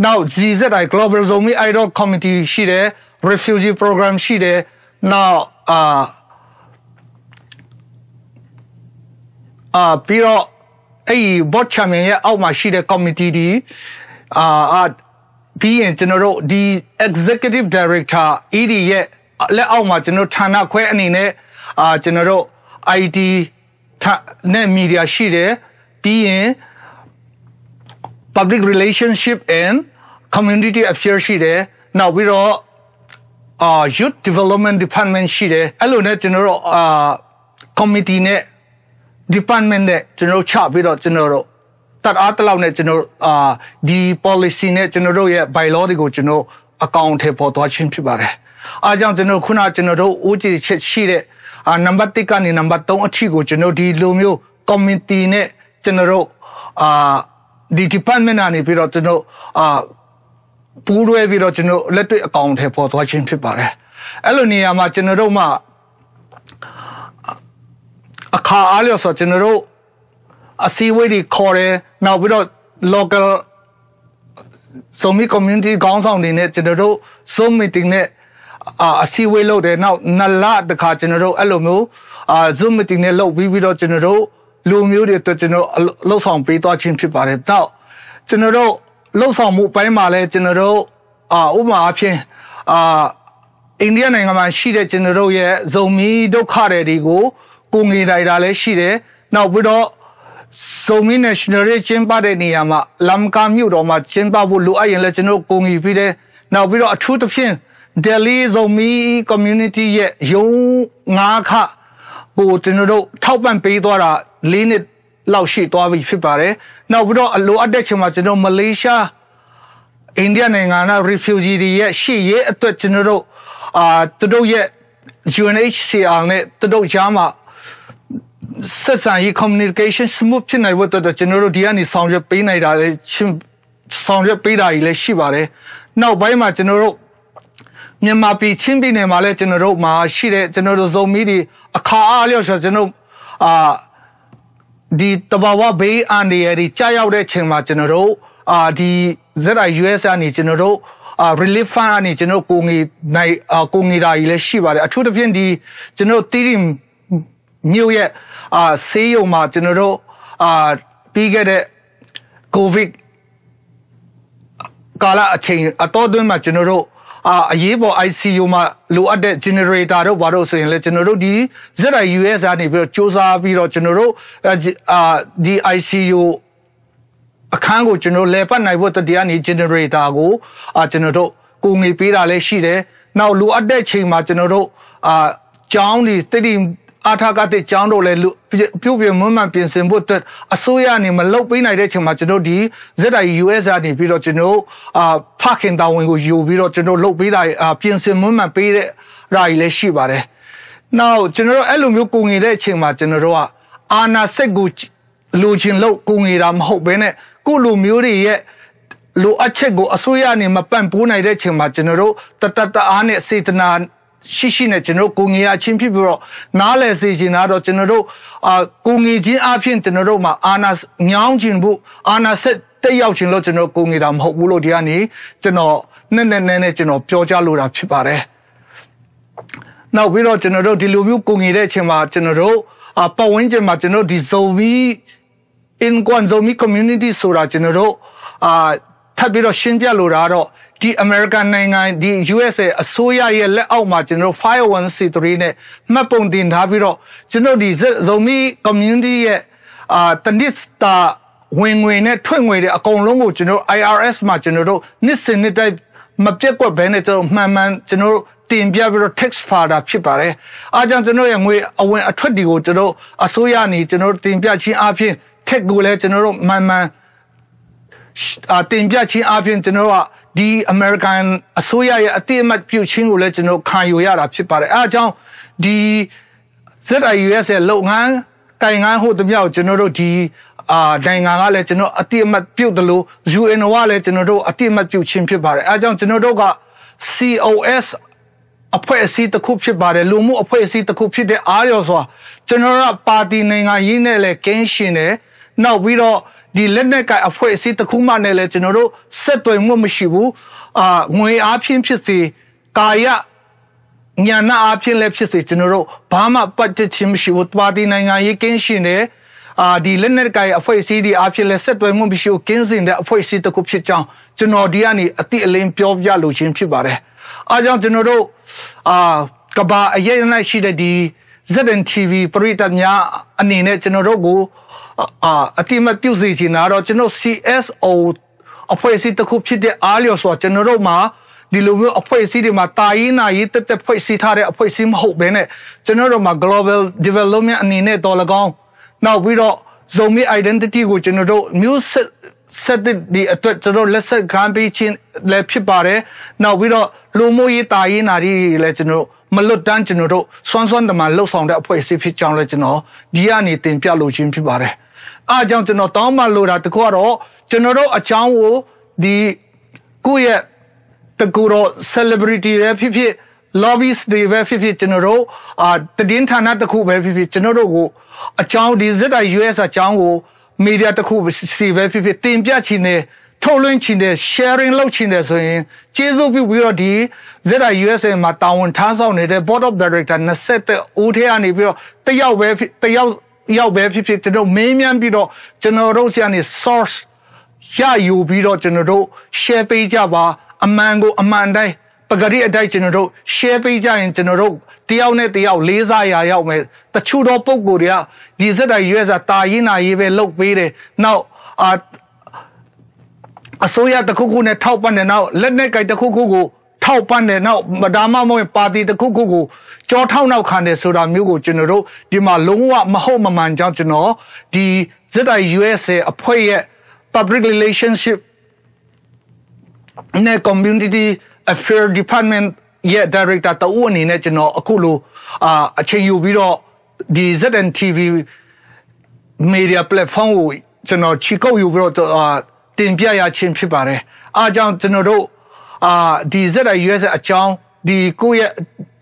နောက် ZZI global zomi idol committee ရှိတယ် refugee program ရှိတယ်နောက်ပြီးတော့အဲ့ board chairman ရဲ့အောက်မှာရှိတဲ့ committee ဒီပြီးရင်ကျွန်တော်တို့ဒီ executive director ED ရဲ့လက်အောက်မှာကျွန်တော်ဌာနခွဲအနေနဲ့ကျွန်တော်တို့ IT နဲ့ media ရှိတယ်ပြီးရင် public relationship and community affairs ရှိတယ်နောက်ပြီးတော့youth development department ရှိတယ်အဲ့လိုနဲ့ကျွန်တော်တို့committee နဲ့ department နဲ့ကျွန်တော်ချပြီးတော့ကျွန်တော်တို့တတ်အားတလောက်နဲ့ကျွန်တော်ဒီ policy နဲ့ကျွန်တော်တို့ရဲ့ bylaw တွေကိုကျွန်တော်အကောင့်ထဲပေါ်သွားခြင်းဖြစ်ပါတယ်အားကြောင့်ကျွန်တော်ခုနကျွန်တော်တို့ဦးကြည်ချက်ရှိတဲ့နံပါတ်1ကနေနံပါတ်3အထိကိုကျွန်တော်ဒီလိုမျိုး committee နဲ့ကျွန်တော်တို့ဒီ department ကနေပြီးတော့ကျွန်တော်ပူးတွဲပြီးတော့ကျွန်တော်လက်တွေ့အကောင့်ထဲပေါ်သွားခြင်းဖြစ်ပါတယ်အဲ့လိုနေရာမှာကျွန်တော်တို့မှအခါအားလျော်ဆိုကျွန်တော်တို့အစည်းအဝေးတွေခေါ်တယ်နောက်ပြီးတော့ local Zomi community ခေါင်းဆောင်တွေနဲ့ကျွန်တော်တို့ Zoom meeting နဲ့အစည်းအဝေးလုပ်တယ်နောက်နှစ်လတခါကျွန်တော်တို့အဲ့လိုမျိုးZoom meeting နဲ့လုပ်ပြီးတော့ကျွန်တော်တို့လူမျိုးတွေအတွက်ကျွန်တော်လှုပ်ဆောင်ပေးသွားခြင်းဖြစ်ပါတယ်နောက်ကျွန်တော်တို့လှုပ်ဆောင်မှုပိုင်းမှာလည်းကျွန်တော်တို့ဥပမာအဖြစ်အိန္ဒိယနိုင်ငံမှာရှိတဲ့ကျွန်တော်တို့ရဲ့ Zomi ဒုက္ခတွေကိုကိုငေတိုင်းတာလည်းရှိတယ်နောက်ပြီးတော့Zomi national ကျင်းပတဲ့နေရာမှာလမ်ကာမြို့တော်မှာကျင်းပဖို့လိုအပ်ရင်လည်းကျွန်တော်ကိုငီပြီးတယ်နောက်ပြီးတော့အထူးသဖြင့် Delhi Zomi community ရဲ့ရုံး9ခကိုကျွန်တော်တို့ထောက်ပံ့ပေးသွားတာ4နှစ်လောက်ရှိသွားပြီဖြစ်ပါတယ်နောက်ပြီးတော့အလိုအပ်တဲ့ချိန်မှာကျွန်တော်မလေးရှားအိန္ဒိယနိုင်ငံက refugee တွေရဲ့ရှေ့ရေးအတွက်ကျွန်တော်တို့သူတို့ရဲ့ UNHCR နဲ့သူတို့ကြားမှာဆက်ဆံရေး communication smooth ဖြစ်နိုင်ဖို့အတွက်ကျွန်တော်တို့ဒီကနေဆောင်ရွက်ပေးနိုင်တာလည်းဆောင်ရွက်ပေးတာကြီးလည်းရှိပါတယ်နောက်ပိုင်းမှာကျွန်တော်တို့မြန်မာပြည်ချင်းပြည်နယ်မှာလည်းကျွန်တော်တို့မှာရှိတဲ့ကျွန်တော်တို့ Zomi ဒီအခါအားလျော်ဆိုကျွန်တော်ဒီတဘာဝဘေးအန္တရာယ်တွေကြာရောက်တဲ့ချိန်မှာကျွန်တော်တို့ဒီ ZIUS ကနေကျွန်တော်တို့relief fund ကနေကျွန်တော်ကိုငီနိုင်ကိုငီတာကြီးလည်းရှိပါတယ်အထူးသဖြင့်ဒီကျွန်တော်တီးမြို့ရဲ့ဆေးရုံမှာကျွန်တော်တို့ပြီးခဲ့တဲ့ COVID ကာလအချိန်အတော်တွင်းမှာကျွန်တော်တို့အရေးပေါ် ICU မှာလိုအပ်တဲ့ generator တို့ဘာလို့ဆိုရင်လည်းကျွန်တော်တို့ဒီ ZIUS ကနေပြီးတော့စူးစမ်းပြီးတော့ကျွန်တော်တို့ဒီ ICU အခန်းကိုကျွန်တော်လဲပတ်နိုင်ဖို့တတရားနေ generator ကိုကျွန်တော်တို့ကိုငေပေးတာလည်းရှိတယ်နောက်လိုအပ်တဲ့ချိန်မှာကျွန်တော်တို့ကျောင်းဒီတိတိအားထားကတဲ့ကျောင်းတို့လည်းပြုတ်ပြမွမ်းမပြင်ဆင်ဖို့အတွက်အစိုးရအနေနဲ့မလုပ်ပေးနိုင်တဲ့ချိန်မှာကျွန်တော်ဒီ ZIUS ကနေပြီးတော့ကျွန်တော်ဖခင်တောင်းဝင်ကိုယူပြီးတော့ကျွန်တော်လုပ်ပေးတာပြင်ဆင်မွမ်းမပေးတဲ့ဓာတ်ကြီးလည်းရှိပါတယ်။နောက်ကျွန်တော်တို့အဲ့လိုမျိုးကိုငေတဲ့အချိန်မှာကျွန်တော်တို့ကအာနာစိတ်ကိုလူချင်းလို့ကိုငေတာမဟုတ်ဘဲနဲ့ကိုလူမျိုးတွေရဲ့လိုအပ်ချက်ကိုအစိုးရအနေနဲ့မပံ့ပိုးနိုင်တဲ့ချိန်မှာကျွန်တော်တို့တအားနဲ့စေတနာရှိနဲ့ကျွန်တော်ကိုငေရချင်းဖြစ်ပြီးတော့နားလည်စေချင်တာတော့ကျွန်တော်တို့ကိုငေချင်းအဖြစ်ကျွန်တော်တို့မှာအာနာညောင်းခြင်းဖို့အာနာဆက်တက်ရောက်ခြင်းလို့ကျွန်တော်ကိုငေတာမဟုတ်ဘူးလို့ဒီကနေကျွန်တော်နဲ့ကျွန်တော်ပြောကြလို့တာဖြစ်ပါတယ်နောက်ပြီးတော့ကျွန်တော်တို့ဒီလိုမျိုးကိုငေတဲ့အချိန်မှာကျွန်တော်တို့ပတ်ဝန်းကျင်မှာကျွန်တော်ဒီ Zomi in Zomi community ဆိုတာကျွန်တော်တို့ထပ်ပြီးတော့ရှင်းပြလိုတာတော့ဒီ American နိုင်ငံဒီ USA အစိုးရရဲ့လက်အောက်မှာကျွန်တော် 501c3 နဲ့မှတ်ပုံတင်ထားပြီးတော့ကျွန်တော်ဒီ Zomi community ရဲ့တနစ်တာဝင်ငွေနဲ့ထွက်ငွေတွေအကုန်လုံးကိုကျွန်တော် IRS မှာကျွန်တော်တို့နှစ်စဉ်နှစ်တိုင်းမပြတ်ကွက်ဘဲနဲ့ကျွန်တော်မှန်ကျွန်တော်တင်ပြပြီးတော့ tax filer ဖြစ်ပါတယ်အားကြောင့်ကျွန်တော်ရဲ့ငွေအဝင်အထွက်တွေကိုကျွန်တော်အစိုးရနေကျွန်တော်တင်ပြခြင်းအပြင် tax ကိုလည်းကျွန်တော်တို့မှန်တင်ပြခြင်းအပြင်ကျွန်တော်ကဒီ American အစိုးရရဲ့အတိအမှတ်ပြုခြင်းကိုလည်းကျွန်တော်ခံယူရတာဖြစ်ပါတယ်အားကြောင့်ဒီ ZIUS ရဲ့လုပ်ငန်းတိုင်ငန်းဟိုတမြောက်ကျွန်တော်တို့ဒီနိုင်ငံကလည်းကျွန်တော်အတိအမှတ်ပြုတ်တယ်လို့ UN ကလည်းကျွန်တော်တို့အတိအမှတ်ပြုခြင်းဖြစ်ပါတယ်အားကြောင့်ကျွန်တော်တို့က COS အဖွဲ့အစည်းတစ်ခုဖြစ်ပါတယ်လူမှုအဖွဲ့အစည်းတစ်ခုဖြစ်တဲ့အားရောစွာကျွန်တော်တို့ပါတီနိုင်ငံရေးနဲ့လည်းကင်းရှင်းတယ်နောက်ပြီးတော့ဒီလက်နက်ကအဖွဲ့အစည်းတစ်ခုမှနဲ့လည်းကျွန်တော်တို့ဆက်သွယ်မှုမရှိဘူးငွေအားဖြင့်ဖြစ်စေကာယညာနာအားဖြင့်လည်းဖြစ်စေကျွန်တော်တို့ဘာမှပတ်သက်ခြင်းမရှိဘူးပါတီနိုင်ငံရေးကင်းရှင်းတယ်ဒီလက်နက်ကအဖွဲ့အစည်းတွေအားဖြင့်လည်းဆက်သွယ်မှုမရှိဘူးကင်းစင်တဲ့အဖွဲ့အစည်းတစ်ခုဖြစ်ကြောင်းကျွန်တော်ဒီကနေအတိအလင်းပြောပြလိုခြင်းဖြစ်ပါတယ်အားကြောင့်ကျွန်တော်တို့ကဘာအရေးနဲ့ရှိတဲ့ဒီ ZNTV ပရိသတ်များအနေနဲ့ကျွန်တော်တို့ကိုအတိမပြုစီချင်တာတော့ကျွန်တော် CSO အဖွဲ့အစည်းတစ်ခုဖြစ်တဲ့အားလျော်စွာကျွန်တော်တို့မှာဒီလိုမျိုးအဖွဲ့အစည်းတွေမှာတာရင်နာရေးတက်ဖွဲ့စည်းထားတဲ့အဖွဲ့အစည်းမဟုတ်ဘဲနဲ့ကျွန်တော်တို့မှာ global development အနေနဲ့တော်၎င်းနောက်ပြီးတော့ Zomi identity ကိုကျွန်တော်တို့ new set ဒီအတွက်ကျွန်တော်လက်ဆက်ခံပေးခြင်းလည်းဖြစ်ပါတယ်နောက်ပြီးတော့လူမှုရေးတာရင်နာရေးလည်းကျွန်တော်မလွတ်တမ်းကျွန်တော်တို့စွမ်းစွမ်းတမန်လှုပ်ဆောင်တဲ့အဖွဲ့အစည်းဖြစ်ကြောင်းလည်းကျွန်တော်ဒီကနေတင်ပြလိုခြင်းဖြစ်ပါတယ်အားကြောင့်ကျွန်တော်တောင်းပန်လိုတာတခုကတော့ကျွန်တော်တို့အချောင်းကိုဒီကိုယ့်ရဲ့တကူတော့ celebrity ပဲဖြစ်ဖြစ် lobbyist တွေပဲဖြစ်ဖြစ်ကျွန်တော်တို့တည်င်းဌာနတစ်ခုပဲဖြစ်ဖြစ်ကျွန်တော်တို့ကိုအချောင်းဒီ ZIUS အချောင်းကို media တစ်ခုစီပဲဖြစ်ဖြစ်တင်ပြချင်တယ်ထုတ်လွှင့်ချင်တယ် sharing လုပ်ချင်တယ်ဆိုရင်ကျေးဇူးပြုပြီးတော့ဒီ ZIUS မှာတာဝန်ထမ်းဆောင်နေတဲ့ board of director 20ဦးထဲကနေပြီးတော့တယောက်ပဲဖြစ်ကျွန်တော်မေးမြန်းပြီးတော့ကျွန်တော်တို့ဆီကနေ source ရယူပြီးတော့ကျွန်တော်တို့ share ပေးကြပါအမှန်ကိုအမှန်တိုင်းပဂရိအတိုင်းကျွန်တော်တို့ share ပေးကြရင်ကျွန်တော်တို့တယောက်နဲ့တယောက်လေးစားရာရောက်မယ်တချို့တော့ပုံကိုယ်တွေကဒီ ZIUS တာရင်နာရေးပဲလုပ်ပေးတယ်နောက်အစိုးရတစ်ခုခုနဲ့ထောက်ပံ့တယ်နောက်လက်နက်ကိုင်တစ်ခုခုကိုထောက်ပံ့တယ်နောက်ဒါမှမဟုတ်ပါတီတစ်ခုခုကိုကြောထောက်နောက်ခံတယ်ဆိုတာမျိုးကိုကျွန်တော်တို့ဒီမှာလုံးဝမဟုတ်မမှန်ကြောင်းကျွန်တော်ဒီ ZIUS အဖွဲ့ရဲ့ public relationship နဲ့ community affair department ရဲ့ director တဦးအနေနဲ့ကျွန်တော်အခုလိုအချိန်ယူပြီးတော့ဒီ ZNTV media platform ကိုကျွန်တော်ချီကုတ်ယူပြီးတော့တင်ပြရခြင်းဖြစ်ပါတယ်အားကြောင့်ကျွန်တော်တို့ဒီ ZIUS အကြောင်းဒီကိုယ့်ရဲ့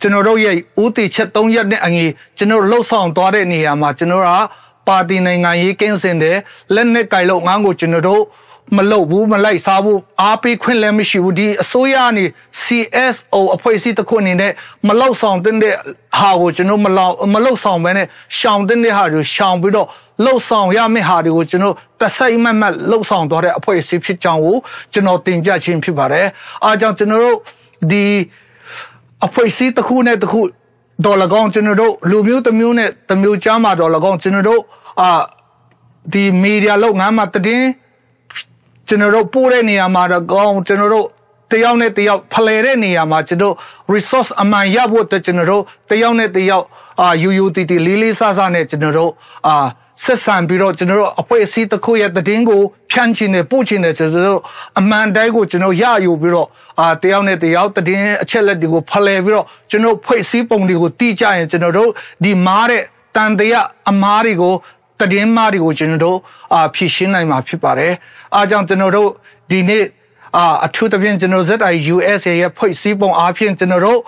ကျွန်တော်တို့ရဲ့ဦးတည်ချက်3ရက်နဲ့အငြိကျွန်တော်လှုပ်ဆောင်သွားတဲ့နေရာမှာကျွန်တော်ကပါတီနိုင်ငံရေးကင်းစင်တယ်လက်နက်ကိုင်လို့ငန်းကိုကျွန်တော်တို့မလုပ်ဘူးမလိုက်စားဘူးအားပေးခွင့်လည်းမရှိဘူးဒီအစိုးရကနေ CSO အဖွဲ့အစည်းတစ်ခုအနေနဲ့မလောက်ဆောင်တဲ့ဟာကိုကျွန်တော်မလောက်ဆောင်ဘဲနဲ့ရှောင်တဲ့ဟာတွေရှောင်ပြီးတော့လောက်ဆောင်ရမယ့်ဟာတွေကိုကျွန်တော်တစိုက်မတ်လောက်ဆောင်သွားတဲ့အဖွဲ့အစည်းဖြစ်ကြောင်းကိုကျွန်တော်တင်ပြခြင်းဖြစ်ပါတယ်အားကြောင့်ကျွန်တော်တို့ဒီအဖွဲ့အစည်းတစ်ခုနဲ့တစ်ခုဒေါ်လာကောင်ကျွန်တော်တို့လူမျိုးတစ်မျိုးနဲ့တစ်မျိုးကြားမှာဒေါ်လာကောင်ကျွန်တော်တို့ဒီမီဒီယာလုပ်ငန်းမှာတည်ကျွန်တော်တို့ပို့တဲ့နေရာမှာတော့ကောင်းကျွန်တော်တို့တယောက်နဲ့တယောက်ဖလှယ်တဲ့နေရာမှာကျွန်တော် resource အမှန်ရဖို့အတွက်ကျွန်တော်တို့တယောက်နဲ့တယောက်UUTT လေးဆဆနဲ့ကျွန်တော်တို့ဆက်ဆံပြီးတော့ကျွန်တော်တို့အဖွဲ့အစည်းတစ်ခုရဲ့တည်င်းကိုဖြန့်ချင်တယ်ပို့ချင်တယ်ကျွန်တော်တို့အမှန်တိုင်းကိုကျွန်တော်ရယူပြီးတော့တယောက်နဲ့တယောက်တည်င်းအချက်လက်တွေကိုဖလှယ်ပြီးတော့ကျွန်တော်ဖွဲ့စည်းပုံတွေကိုတိကျရင်ကျွန်တော်တို့ဒီမားတဲ့တန်တရားအမားတွေကိုတည်င်းမားတွေကိုကျွန်တော်တို့ဖြည့်ရှင်းနိုင်မှာဖြစ်ပါတယ်အားကြောင့်ကျွန်တော်တို့ဒီနေ့အထူးသဖြင့်ကျွန်တော် ZIUS ရဲ့ဖွဲ့စည်းပုံအားဖြင့်ကျွန်တော်တို့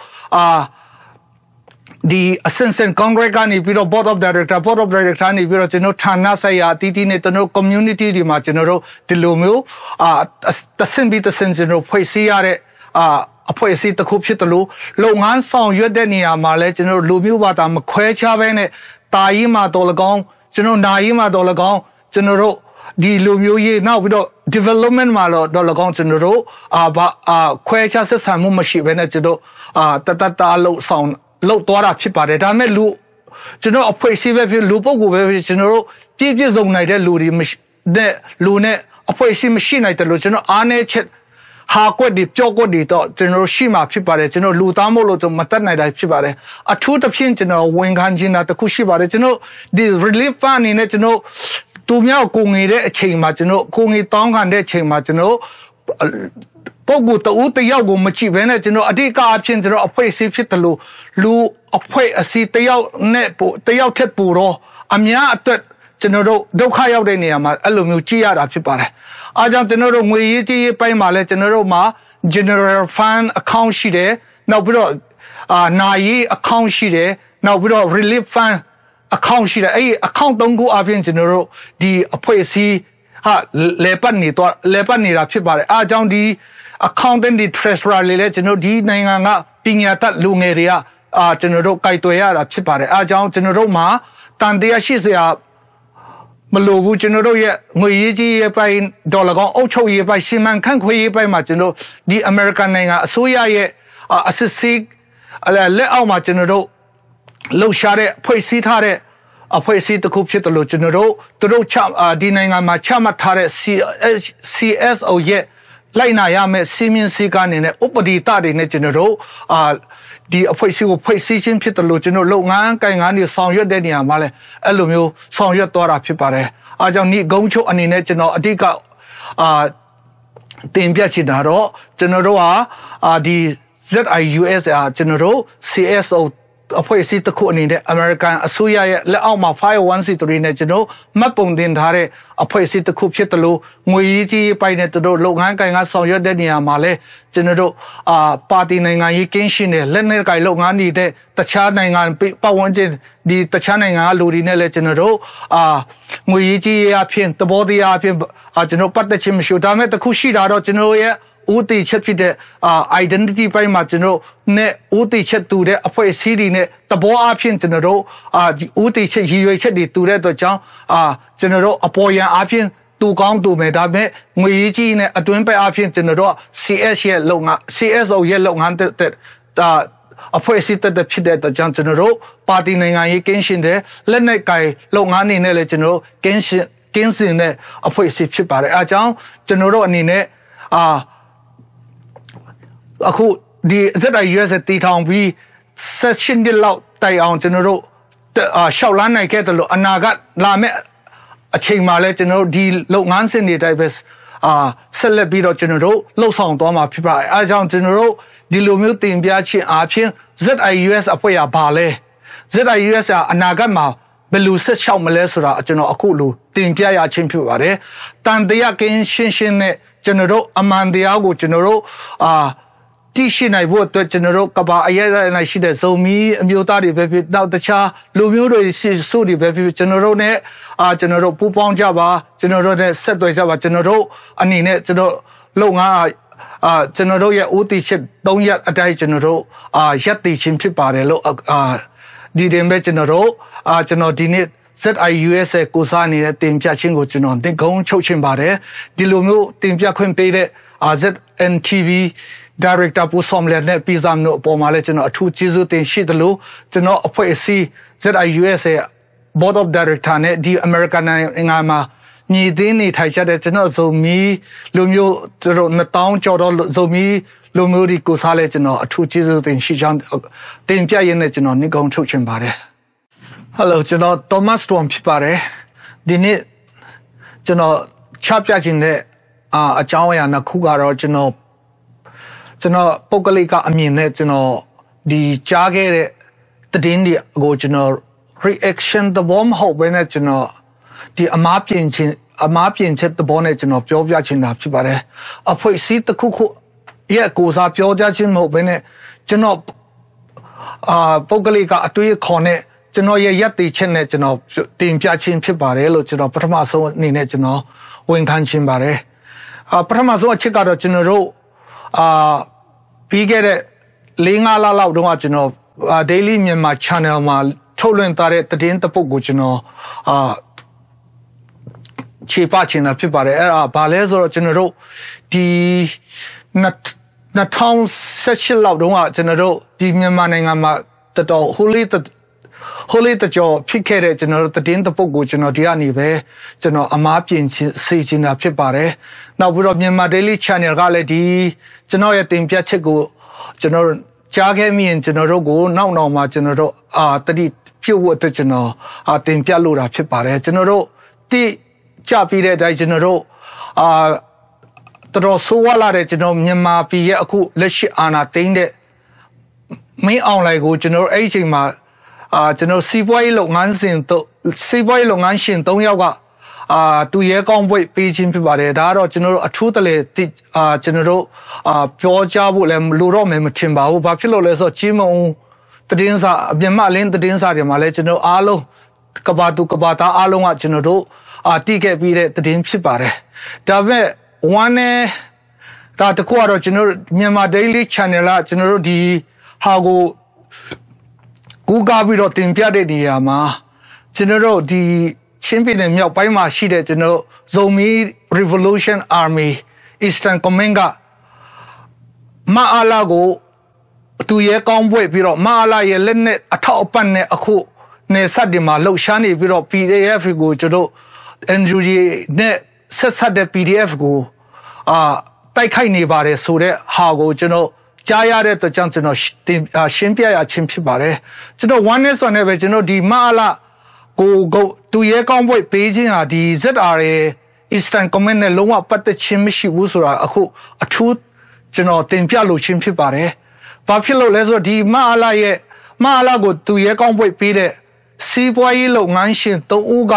ဒီ Assistant Congress ကနေပြီးတော့ Board of Director နေပြီးတော့ကျွန်တော်ဌာနဆိုင်ရာအသီးသီးနဲ့ကျွန်တော် community ဒီမှာကျွန်တော်တို့ဒီလိုမျိုးတဆင့်ပြီးတဆင့်ကျွန်တော်ဖွဲ့စည်းရတဲ့အဖွဲ့အစည်းတစ်ခုဖြစ်တယ်လို့လုပ်ငန်းဆောင်ရွက်တဲ့နေရာမှာလဲကျွန်တော်လူမျိုးဘာသာမခွဲခြားဘဲနဲ့တာရင်မှာတော်လကောင်းကျွန်တော်နာရင်မှာတော်လကောင်းကျွန်တော်တို့ဒီလူမျိုးရေးနောက်ပြီးတော့ development မှာတော့၎င်းကျွန်တော်တို့ခွဲခြားဆက်ဆံမှုမရှိဘဲနဲ့ကျွန်တော်တလို့ဆောင်လောက်သွားတာဖြစ်ပါတယ်ဒါပေမဲ့ကျွန်တော်အဖွဲ့အစည်းပဲဖြစ်လူပုဂ္ဂိုလ်ပဲဖြစ်ကျွန်တော်တို့ပြည့်စုံနိုင်တဲ့လူတွေနဲ့လူနဲ့အဖွဲ့အစည်းမရှိနိုင်တယ်လို့ကျွန်တော်အားနည်းချက်ဟာကွက်ဒီပြောကွက်ဒီတော့ကျွန်တော်ရှိမှာဖြစ်ပါတယ်ကျွန်တော်လူသားမို့လို့ကျွန်တော်မတတ်နိုင်တာဖြစ်ပါတယ်အထူးသဖြင့်ကျွန်တော်ဝန်ခံချင်တာတခုရှိပါတယ်ကျွန်တော်ဒီ relief fund အနေနဲ့ကျွန်တော်သူများကိုငွေတဲ့အချိန်မှာကျွန်တော်ကိုငွေတောင်းခံတဲ့အချိန်မှာကျွန်တော်ပုဂ္ဂိုလ်တဦးတယောက်ကိုမကြည့်ဘဲနဲ့ကျွန်တော်အဓိကအဖြစ်ကျွန်တော်အဖွဲ့အစည်းဖြစ်တယ်လို့လူအဖွဲ့အစည်းတယောက်နဲ့တယောက်ထက်ပိုတော့အများအတွက်ကျွန်တော်တို့ဒုက္ခရောက်တဲ့နေရာမှာအဲ့လိုမျိုးကြည့်ရတာဖြစ်ပါတယ်အားကြောင့်ကျွန်တော်တို့ငွေရေးကြေးရေးပိုင်းမှာလဲကျွန်တော်တို့မှာ general fund account ရှိတယ်နောက်ပြီးတော့ nayi account ရှိတယ်နောက်ပြီးတော့ relief fund account ရှိတယ်အဲ့ account 3ခုအပြင်ကျွန်တော်တို့ဒီအဖွဲ့အစည်းဟာလေပတ်နေတာဖြစ်ပါတယ်အားကြောင့်ဒီ accountant ဒီ treasurer လေးလည်းကျွန်တော်ဒီနိုင်ငံကပညာတတ်လူငယ်တွေကကျွန်တော်တို့ကြိုက်တွေ့ရတာဖြစ်ပါတယ်အားကြောင့်ကျွန်တော်တို့မှာတန်တရားရှိစရာမလိုဘူးကျွန်တော်တို့ရဲ့ငွေရေးကြီးရဲ့ပိုင်းဒေါ်လာကောင်အုပ်ချုပ်ရေးပိုင်းစီမံခန့်ခွဲရေးပိုင်းမှာကျွန်တော်ဒီ American နိုင်ငံအစိုးရရဲ့အစစ်စစ်လက်အောက်မှာကျွန်တော်တို့လှုပ်ရှားတဲ့ဖွဲ့စည်းထားတဲ့အဖွဲ့အစည်းတစ်ခုဖြစ်တယ်လို့ကျွန်တော်တို့သူတို့ဒီနိုင်ငံမှာချမှတ်ထားတဲ့ CSO ရဲ့လိုက်နာရမယ့်စီမင်းစည်းကမ်းတွေနဲ့ဥပဒေတွေနဲ့ကျွန်တော်တို့ဒီအဖွဲ့အစည်းကိုဖွဲ့စည်းခြင်းဖြစ်တယ်လို့ကျွန်တော်လုပ်ငန်းကိုင်ငန်းတွေဆောင်ရွက်တဲ့နေရာမှာလည်းအဲ့လိုမျိုးဆောင်ရွက်သွားတာဖြစ်ပါတယ်အားကြောင့်ဒီဂုံချုပ်အနေနဲ့ကျွန်တော်အဓိကတင်ပြချင်တာတော့ကျွန်တော်တို့ဟာဒီ ZIUS ကျွန်တော်တို့ CSO အဖွဲ့အစည်းတစ်ခုအနေနဲ့ American အစိုးရရဲ့လက်အောက်မှာ 501c3 နဲ့ကျွန်တော်မှတ်ပုံတင်ထားတဲ့အဖွဲ့အစည်းတစ်ခုဖြစ်တယ်လို့ငွေရေးကြီးပိုင်းနဲ့တို့လုပ်ငန်းကိုင်ငန်းဆောင်ရွက်တဲ့နေရာမှာလဲကျွန်တော်တို့ပါတီနိုင်ငံရေးကင်းရှင်းတဲ့လက်နက်ကိုင်လုပ်ငန်းတွေတဲ့တခြားနိုင်ငံပတ်ဝန်းကျင်ဒီတခြားနိုင်ငံကလူတွေနဲ့လဲကျွန်တော်တို့ငွေရေးကြီးအဖြစ်သဘောတရားအဖြစ်ကျွန်တော်ပတ်သက်ခြင်းမရှိဒါမဲ့တစ်ခုရှိတာတော့ကျွန်တော်ရဲ့ဦးတည်ချက်ဖြစ်တဲ့identity ပိုင်းမှာကျွန်တော်နဲ့ဦးတည်ချက်တူတဲ့အဖွဲ့အစည်းတွေနဲ့သဘောအဖြစ်ကျွန်တော်တို့ဦးတည်ချက်ရည်ရွယ်ချက်တွေတူတဲ့အတွက်ကြောင့်ကျွန်တော်တို့အပေါ်ယံအဖြစ်တူကောင်းတူမယ်ဒါပေမဲ့ငွေရေးကြီးနဲ့အတွင်းဘက်အဖြစ်ကျွန်တော်တို့ CS ရဲ့လုပ်ငန်း CSO ရဲ့လုပ်ငန်းတဲ့အဖွဲ့အစည်းတဲ့ဖြစ်တဲ့အတွက်ကြောင့်ကျွန်တော်တို့ပါတီနိုင်ငံရေးကင်းရှင်းတဲ့လက်နက်ကိုင်လုပ်ငန်းတွေနဲ့လည်းကျွန်တော်တို့ကင်းစင်တဲ့အဖွဲ့အစည်းဖြစ်ပါတယ်အဲအကြောင်းကျွန်တော်တို့အနေနဲ့အခုဒီ ZIUS တီထောင်ပြီး session ဒီလောက်တိုင်အောင်ကျွန်တော်တို့ရှောက်လန်းနိုင်ခဲ့တယ်လို့အနာဂတ်လာမဲ့အချိန်မှာလဲကျွန်တော်တို့ဒီလုပ်ငန်းစဉ်တွေတိုင်းပဲဆက်လက်ပြီးတော့ကျွန်တော်တို့လှုပ်ဆောင်သွားမှာဖြစ်ပါတယ်အဲကြောင့်ကျွန်တော်တို့ဒီလိုမျိုးတင်ပြခြင်းအားဖြင့် ZIUS အဖွဲ့ရပါလဲ ZIUS အနာဂတ်မှာဘယ်လိုဆက်ရှောက်မလဲဆိုတာကျွန်တော်အခုလိုတင်ပြရခြင်းဖြစ်ပါတယ်တန်တရားကင်းရှင်းနဲ့ကျွန်တော်တို့အမှန်တရားကိုကျွန်တော်တို့တိရှိနိုင်ဖို့အတွက်ကျွန်တော်တို့ကဘာအရေးနိုင်ရှိတဲ့ဇုံမီအမျိုးသားတွေပဲဖြစ်နောက်တခြားလူမျိုးတွေစုတွေပဲဖြစ်ကျွန်တော်တို့ ਨੇ ကျွန်တော်တို့ပူးပေါင်းကြပါကျွန်တော်တို့ ਨੇ ဆက်သွယ်ကြပါကျွန်တော်တို့အနေနဲ့ကျွန်တော်လုပ်ငန်းကျွန်တော်တို့ရဲ့ဦးတည်ချက်3ရက်အတိုင်းကျွန်တော်တို့ရက်တည်ခြင်းဖြစ်ပါတယ်လို့ဒီတင်ပဲကျွန်တော်တို့ကျွန်တော်ဒီနေ့ ZIUS ကိုစားနေတဲ့တင်ပြခြင်းကိုကျွန်တော်တင်ကုန်းချုပ်ခြင်းပါတယ်ဒီလိုမျိုးတင်ပြခွင့်ပေးတဲ့ZNTV director ပူဆောင်လက်နဲ့ပြည်စံတို့အပေါ်မှာလည်းကျွန်တော်အထူးကျေးဇူးတင်ရှိသလိုကျွန်တော်အဖွဲ့အစည်း ZIUS ရဲ့ board of director နဲ့ဒီ American နိုင်ငံမှာညီသင်းနေထိုင်ကြတဲ့ကျွန်တော်ဇုံမီလူမျိုးတို့2000ကျော်တော့ဇုံမီလူမျိုးဒီကိုစားလဲကျွန်တော်အထူးကျေးဇူးတင်ရှိကြောင်းတင်ပြရင်းနဲ့ကျွန်တော်နှိကုံထုတ်ချင်ပါတယ် Hello ကျွန်တော် Thomas Storm ဖြစ်ပါတယ်ဒီနေ့ကျွန်တော်ချပြခြင်းတဲ့အကြောင်းအရာနှစ်ခုကတော့ကျွန်တော်ပုဂ္ဂလိကအမြင်နဲ့ကျွန်တော်ဒီကြားခဲ့တဲ့သတင်းတွေကိုကျွန်တော် reaction သဘောမဟုတ်ဘဲနဲ့ကျွန်တော်ဒီအမားပြင်ချက်သဘောနဲ့ကျွန်တော်ပြောပြချင်တာဖြစ်ပါတယ်အဖွဲ့အစည်းတစ်ခုခုရဲ့ကိုစားပြောကြခြင်းမဟုတ်ဘဲနဲ့ကျွန်တော်ပုဂ္ဂလိကအတွေ့အခေါ်နဲ့ကျွန်တော်ရဲ့ယက်တီချက်နဲ့ကျွန်တော်တင်ပြခြင်းဖြစ်ပါတယ်လို့ကျွန်တော်ပထမဆုံးအနေနဲ့ကျွန်တော်ဝန်ခံခြင်းပါတယ်ပထမဆုံးအချက်ကတော့ကျွန်တော်တို့ပြီးခဲ့တဲ့4-5 လလောက်တုန်းကကျွန်တော် Daily Myanmar Channel မှာထုတ်လွှင့်ထားတဲ့သတင်းတစ်ပုဒ်ကိုကျွန်တော်ခြေပချင်တာဖြစ်ပါတယ်အဲ့ဒါဘာလဲဆိုတော့ကျွန်တော်တို့ဒီ2018လောက်တုန်းကကျွန်တော်တို့ဒီမြန်မာနိုင်ငံမှာတော်ဟိုလေးတကြောဖြစ်ခဲ့တဲ့ကျွန်တော်တို့သတင်းတစ်ပုဒ်ကိုကျွန်တော်ဒီကနေပဲကျွန်တော်အမားပြင်စေချင်တာဖြစ်ပါတယ်နောက်ပြီးတော့မြန်မာ Daily Channel ကလည်းဒီကျွန်တော်ရဲ့တင်ပြချက်ကိုကျွန်တော်ကြားခဲ့မိရင်ကျွန်တော်တို့ကိုနောက်မှာကျွန်တော်တို့တတိပြုတ်ဝတ်တဲ့ကျွန်တော်တင်ပြလို့တာဖြစ်ပါတယ်ကျွန်တော်တို့တိကြပြီးတဲ့အတိုင်းကျွန်တော်တို့တော်ဆိုးဝါလာတဲ့ကျွန်တော်မြန်မာပြည်ရဲ့အခုလက်ရှိအာဏာသိမ်းတဲ့မင်းအောင်လိုက်ကိုကျွန်တော်အဲ့ဒီအချိန်မှာကျွန်တော်စီးပွားရေးလုပ်ငန်းရှင်3ယောက်က သူရဲကောင်းပွေပေးခြင်းဖြစ်ပါတယ်ဒါကတော့ကျွန်တော်တို့အထူးတလေကျွန်တော်တို့ပြောကြားဖို့လည်းလိုတော့မယ်မထင်ပါဘူးဘာဖြစ်လို့လဲဆိုတော့ကြီးမုံသတင်းစာအပြင်မှအလင်းသတင်းစာတွေမှာလည်းကျွန်တော်အားလုံးကဘာသူကဘာသားအားလုံးကကျွန်တော်တို့တည်ခဲ့ပြီးတဲ့သတင်းဖြစ်ပါတယ်ဒါပေမဲ့ဝမ်းနဲ့ဒါတခုကတော့ကျွန်တော်မြန်မာ Daily Channel ကကျွန်တော်တို့ဒီဟာကိုကူကားပြီးတော့တင်ပြတဲ့နေရာမှာကျွန်တော်တို့ဒီချင်းပြည်နယ်မြောက်ပိုင်းမှာရှိတဲ့ကျွန်တော် Zomi Revolution Army Eastern Command ကမအားလာကိုသူရဲကောင်းပွေပြီးတော့မအားလာရဲ့လက်နဲ့အထောက်အပံ့နဲ့အခုနေဆက်ဒီမှာလှုပ်ရှားနေပြီးတော့ PDF ကိုကျွန်တော် NUG နဲ့ဆက်တဲ့ PDF ကိုတိုက်ခိုက်နေပါတယ်ဆိုတဲ့ဟာကိုကျွန်တော်ကြားရတဲ့အတွက်ကြောင့်ကျွန်တော်ရှင်းပြရခြင်းဖြစ်ပါတယ်ကျွန်တော် one is နဲ့ပဲကျွန်တော်ဒီမအားလာကိုသူရဲကောင်းပွေပေးခြင်းဟာဒီ ZRA Eastern Command နဲ့လုံးဝပတ်သက်ခြင်းမရှိဘူးဆိုတာအခုအထူးကျွန်တော်တင်ပြလို့ခြင်းဖြစ်ပါတယ်။ဘာဖြစ်လို့လဲဆိုတော့ဒီမအားလာကိုသူရဲကောင်းပွေပေးတဲ့စီးပွားရေးလုပ်ငန်းရှင်၃ဦးက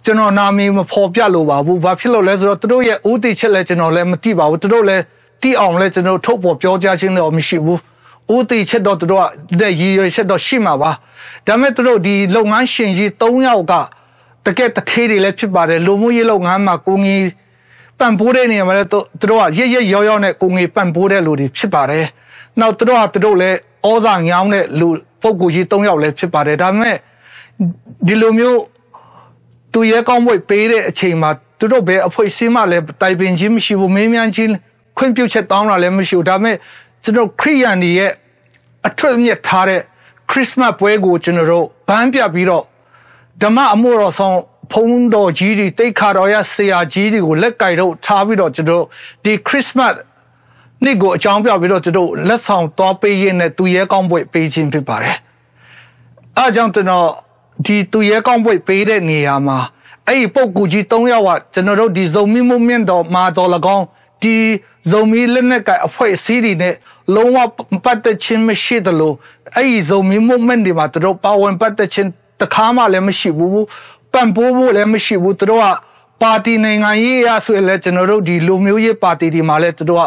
ကျွန်တော်နာမည်မဖော်ပြလို့ပါဘူး။ဘာဖြစ်လို့လဲဆိုတော့သူတို့ရဲ့ဦးတည်ချက်လည်းကျွန်တော်လည်းမသိပါဘူး။သူတို့လည်းသိအောင်လည်းကျွန်တော်ထုတ်ပေါ်ပြောကြားခြင်းလည်းမရှိဘူး။ဦးတည်ချက်တော့သူတို့ကရည်ရွယ်ချက်တော့ရှိမှာပါ။ဒါပေမဲ့သူတို့ဒီလုပ်ငန်းရှင်ကြီး၃ယောက်ကတကယ်တထေးတွေလည်းဖြစ်ပါတယ်လူမှုရေးလုပ်ငန်းမှာကိုငီပံ့ပိုးတဲ့နေရာမှာလည်းသူတို့ကရရောနဲ့ကိုငီပံ့ပိုးတဲ့လူတွေဖြစ်ပါတယ်။နောက်သူတို့လည်းဩဇာညောင်းတဲ့လူပုဂ္ဂိုလ်ကြီး၃ယောက်လည်းဖြစ်ပါတယ်။ဒါပေမဲ့ဒီလိုမျိုးသူရဲကောင်းပွေပေးတဲ့အချိန်မှာသူတို့ပဲအဖွဲ့အစည်းမှလည်းတိုင်ပင်ခြင်းမရှိဘူးမင်းများချင်းခွင့်ပြုချက်တောင်းတာလည်းမရှိဘူးဒါပေမဲ့ကျွန်တော်ခရိယန်တွေရဲ့အထွတ်အမြတ်ထားတဲ့ခရစ်စမတ်ပွဲကိုကျွန်တော်တို့ဗန်းပြပြီးတော့ဓမ္မအမှုတော်ဆောင်ဖုံးတော်ကြီးတွေတိတ်ခါတော်ရဆရာကြီးတွေကိုလက်ကြိုက်တော့ထားပြီးတော့ကျွန်တော်ဒီခရစ်စမတ်နေ့ကိုအကြောင်းပြပြီးတော့ကျွန်တော်လက်ဆောင်သွားပေးရင်းနဲ့သူရဲကောင်းပွေပေးခြင်းဖြစ်ပါတယ်အားကြောင့်ကျွန်တော်ဒီသူရဲကောင်းပွေပေးတဲ့နေရာမှာအဲ့ဒီပုဂ္ဂိုလ်ကြီး၃ယောက်ကကျွန်တော်တို့ဒီ Zomi movement တော်မှာတော်၎င်းဒီ Zomi လက်နက်ကအဖွဲ့အစည်းတွေနဲ့လုံးဝပတ်သက်ခြင်းမရှိသလိုအဲ့ဒီ Zomi movement တွေမှာသူတို့ပါဝင်ပတ်သက်ခြင်းတခါမှလည်းမရှိဘူးပံ့ပိုးဖို့လည်းမရှိဘူးသူတို့ကပါတီနိုင်ငံရေးအရဆိုရင်လည်းကျွန်တော်တို့ဒီလူမျိုးရေးပါတီတွေမှာလည်းသူတို့က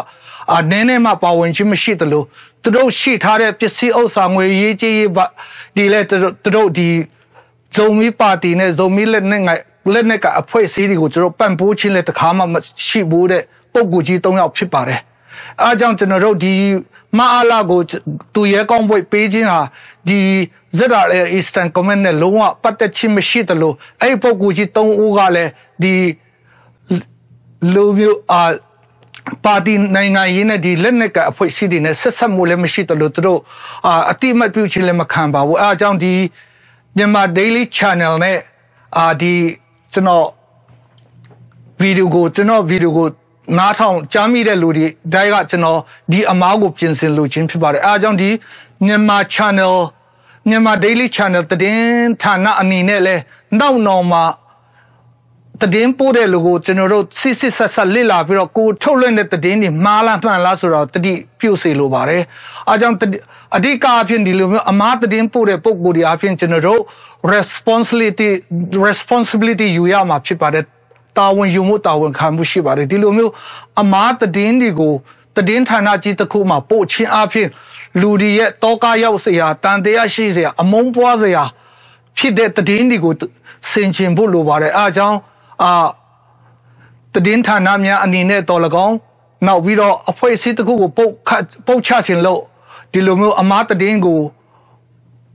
နည်းနည်းမှပါဝင်ခြင်းမရှိသလိုသူတို့ရှိထားတဲ့ပစ္စည်းဥစ္စာငွေရေးကြေးရေးဒီလည်းသူတို့ဒီဇုံမီပါတီနဲ့ဇုံမီလက်နဲ့ကအဖွဲ့အစည်းတွေကိုကျွန်တော်ပံ့ပိုးခြင်းလည်းတခါမှမရှိဘူးတဲ့ပုံကူကြီး၃ယောက်ဖြစ်ပါတယ်အားကြောင့်ကျွန်တော်တို့ဒီမအားလာကိုသူရဲကောင်းပွေပေးခြင်းဟာဒီ ZRA Eastern Command နဲ့လုံးဝပတ်သက်ခြင်းမရှိသလိုအဲ့ဒီပုံကူကြီး၃ဦးကလည်းဒီလူမျိုးပါတီနိုင်ငံရေးနဲ့ဒီလက်နက်ကအဖွဲ့အစည်းတွေနဲ့ဆက်ဆက်မှုလည်းမရှိသလိုသူတို့အတိအမှတ်ပြုခြင်းလည်းမခံပါဘူးအားကြောင့်ဒီမြန်မာ Daily Channel နဲ့ဒီကျွန်တော်ဗီဒီယိုကိုနားထောင်ကြားမိတဲ့လူတွေတိုင်းကကျွန်တော်ဒီအမားကိုပြင်ဆင်လို့ခြင်းဖြစ်ပါတယ်အားကြောင့်ဒီမြန်မာ Channel မြန်မာ Daily Channel တည်င်းဌာနအနေနဲ့လဲနောက်မှာတည်င်းပို့တဲ့လူကိုကျွန်တော်တို့စစ်ဆက်လေ့လာပြီးတော့ကိုထုတ်လွှင့်တဲ့တည်င်းတွေမှားလားမှန်လားဆိုတော့တတိပြုတ်စေလိုပါတယ်အားကြောင့်အဓိကအဖြစ်ဒီလိုမျိုးအမားတည်င်းပို့တဲ့ပုံကိုယ်တွေအဖြစ်ကျွန်တော်တို့ responsibility ယူရမှာဖြစ်ပါတယ်တာဝန်ယူမှုတာဝန်ခံမှုရှိပါတယ်ဒီလိုမျိုးအမားတည်င်းတွေကိုတည်င်းဌာနကြီးတစ်ခုမှာပို့ချင်းအဖြစ်လူတွေရဲ့တောကရောက်เสียတန်တရားရှိเสียအမုန်းပွားเสียဖြစ်တဲ့တည်င်းတွေကိုဆင်ခြင်ဖို့လိုပါတယ်အားကြောင့်တည်င်းဌာနများအနေနဲ့တော်၎င်းနောက်ပြီးတော့အဖွဲ့အစည်းတစ်ခုကိုပုတ်ချခြင်းလို့ဒီလိုမျိုးအမားတည်င်းကို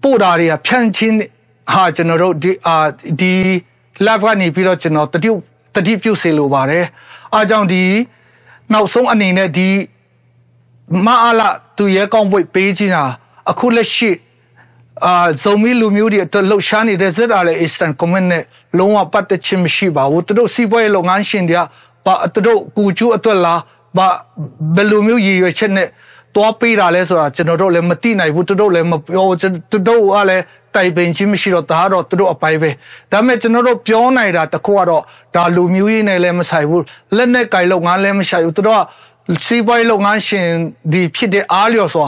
ပို့တာတွေကဖြန့်ချင်းဟာကျွန်တော်တို့ဒီ live ကနေပြီးတော့ကျွန်တော်တတိပြုစေလိုပါတယ်အားကြောင့်ဒီနောက်ဆုံးအနေနဲ့ဒီမအားလာသူရဲကောင်းပွေပေးခြင်းဟာအခုလက်ရှိဇုံမီလူမျိုးတွေအတွက်လှုပ်ရှားနေတဲ့ ZRA Eastern Command နဲ့လုံးဝပတ်သက်ခြင်းမရှိပါဘူးသူတို့စီးပွားရေးလုပ်ငန်းရှင်တွေကသူတို့ကူကျူးအတွက်လားဘယ်လိုမျိုးရည်ရွယ်ချက်နဲ့တွားပေးတာလဲဆိုတာကျွန်တော်တို့လည်းမသိနိုင်ဘူးသူတို့လည်းမပြောသူတို့ကလည်းတိုင်ပင်ခြင်းမရှိတော့ဒါကတော့သူတို့အပိုင်းပဲဒါပေမဲ့ကျွန်တော်တို့ပြောနိုင်တာတခုကတော့ဒါလူမျိုးရေးနဲ့လည်းမဆိုင်ဘူးလက်နဲ့ကြိုင်လုပ်ငန်းလည်းမဆိုင်ဘူးသူတို့ကစီးပွားရေးလုပ်ငန်းရှင်ဒီဖြစ်တဲ့အားလျော်စွာ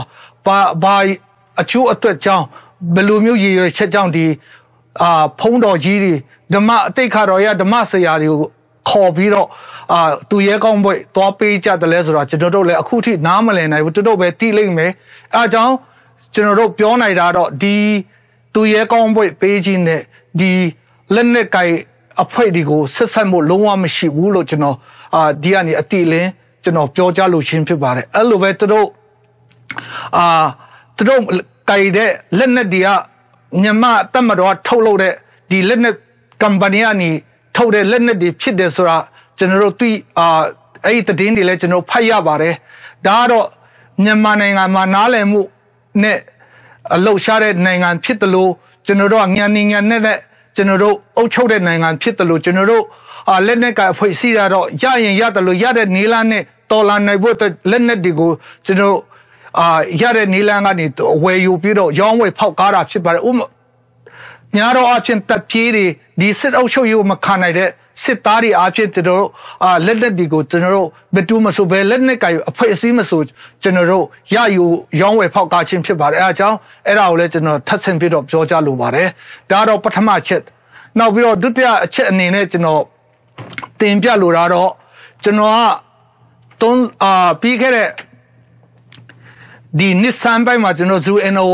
ဘာအချို့အတွက်ကြောင့်ဘယ်လိုမျိုးရည်ရွယ်ချက်ကြောင့်ဒီ ဖုံးတော်ကြီးတွေဓမ္မအတိတ်ခါတော်ရဓမ္မဆရာတွေကိုခေါ်ပြီးတော့သူရဲကောင်းဘွဲ့သွားပေးကြတယ်လဲဆိုတာကျွန်တော်တို့လည်းအခုထိနားမလည်နိုင်ဘူးတို့ပဲတိလိမ့်မယ်အဲအကြောင်းကျွန်တော်တို့ပြောနိုင်တာတော့ဒီသူရဲကောင်းဘွဲ့ပေးခြင်းနဲ့ဒီလက်နဲ့ကိုင်အဖွဲ့တွေကိုဆက်ဆက်မှုလုံးဝမရှိဘူးလို့ကျွန်တော်ဒီကနေအတိလင်းကျွန်တော်ပြောကြလို့ရှင်းဖြစ်ပါတယ်အဲ့လိုပဲတို့ကိုင်တဲ့လက်နဲ့တွေကမြန်မာတက်မတော်ထုတ်လုပ်တဲ့ဒီလက်နဲ့ကမ်ပဏီကနေထုတ်တဲ့လက်နဲ့တွေဖြစ်တယ်ဆိုတာကျွန်တော်တို့သိအဲ့ဒီသတင်းတွေလည်းကျွန်တော်ဖတ်ရပါတယ်ဒါကတော့မြန်မာနိုင်ငံမှာနားလည်မှုနဲ့အလှရှားတဲ့နိုင်ငံဖြစ်တယ်လို့ကျွန်တော်တို့ညနေညနဲ့ကျွန်တော်တို့အုပ်ချုပ်တဲ့နိုင်ငံဖြစ်တယ်လို့ကျွန်တော်တို့လက်နဲ့ကအဖွဲ့အစည်းရတော့ရရင်ရတယ်လို့ရတဲ့နေလားနဲ့တော်လာနိုင်ဖို့လက်နဲ့တွေကိုကျွန်တော်ရတဲ့နေလန်းကနေဝယ်ယူပြီးတော့ရောင်းဝယ်ဖောက်ကားတာဖြစ်ပါတယ်များတော့အဖြစ်တပ်ပြေးတွေဒီစစ်အုပ်ချုပ်ရေးကိုမခံနိုင်တဲ့စစ်သားတွေအဖြစ်တို့လက်လက်တွေကိုကျွန်တော်တို့မတူမဆိုပဲလက်နဲ့ကိုအဖွဲ့အစည်းမဆိုကျွန်တော်တို့ရယူရောင်းဝယ်ဖောက်ကားခြင်းဖြစ်ပါတယ်အဲအကြောင်းအဲ့ဒါကိုလည်းကျွန်တော်ထပ်ဆင့်ပြီးတော့ပြောကြလိုပါတယ်ဒါတော့ပထမချက်နောက်ပြီးတော့ဒုတိယအချက်အနေနဲ့ကျွန်တော်တင်ပြလိုတာတော့ကျွန်တော်ကပြီးခဲ့တဲ့ဒီနှစ်ဆန်းပိုင်းမှာကျွန်တော် ZUNO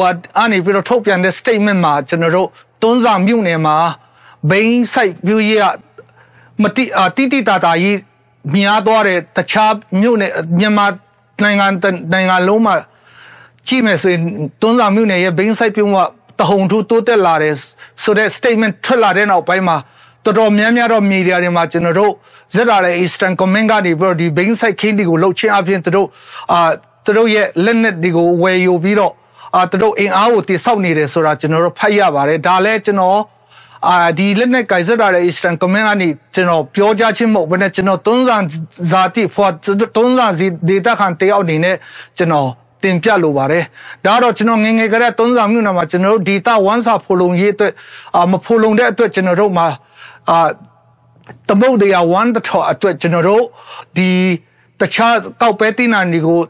အနေပြီးတော့ထုတ်ပြန်တဲ့ statement မှာကျွန်တော်တို့တွန်းဆောင်မြို့နယ်မှာဘိန်းဆိုင်ပြူရတိတိတာကြီးများသွားတဲ့တခြားမြို့နယ်မြန်မာနိုင်ငံလုံးမှာကြည့်မယ်ဆိုရင်တွန်းဆောင်မြို့နယ်ရဲ့ဘိန်းဆိုင်ပြူကတဟုန်ထူးတိုးတက်လာတယ်ဆိုတဲ့ statement ထွက်လာတဲ့နောက်ပိုင်းမှာတော်တော်များများတော့မီဒီယာတွေမှာကျွန်တော်တို့ဇက်လာတဲ့ Eastern Comment ကနေပြီးတော့ဒီဘိန်းဆိုင်ခင်းတွေကိုလှုပ်ချင်းအပြင်သူတို့ရဲ့လက်နက်တွေကိုဝယ်ယူပြီးတော့သူတို့အင်အားကိုတိဆောက်နေတယ်ဆိုတာကျွန်တော်တို့ဖတ်ရပါတယ်ဒါလည်းကျွန်တော်ဒီလက်နက်ကိုင်ဆက်တာတဲ့ Eastern Comment ကနေကျွန်တော်ပြောကြားခြင်းမဟုတ်ဘဲနဲ့ကျွန်တော်တွန်းဆောင်ဇာတိဖွာတွန်းဆောင်စီဒေတာခံတယောက်အနေနဲ့ကျွန်တော်တင်ပြလိုပါတယ်ဒါတော့ကျွန်တော်ငယ်ကလေးတွန်းဆောင်မြို့နယ်မှာကျွန်တော်တို့ဒေတာဝမ်းစာဖိုလုံရေးအတွက်မဖိုလုံတဲ့အတွက်ကျွန်တော်တို့မှာတမုတ်တရားဝမ်းတော်အတွက်ကျွန်တော်တို့ဒီတခြားကောက်ပဲတိနာတွေကို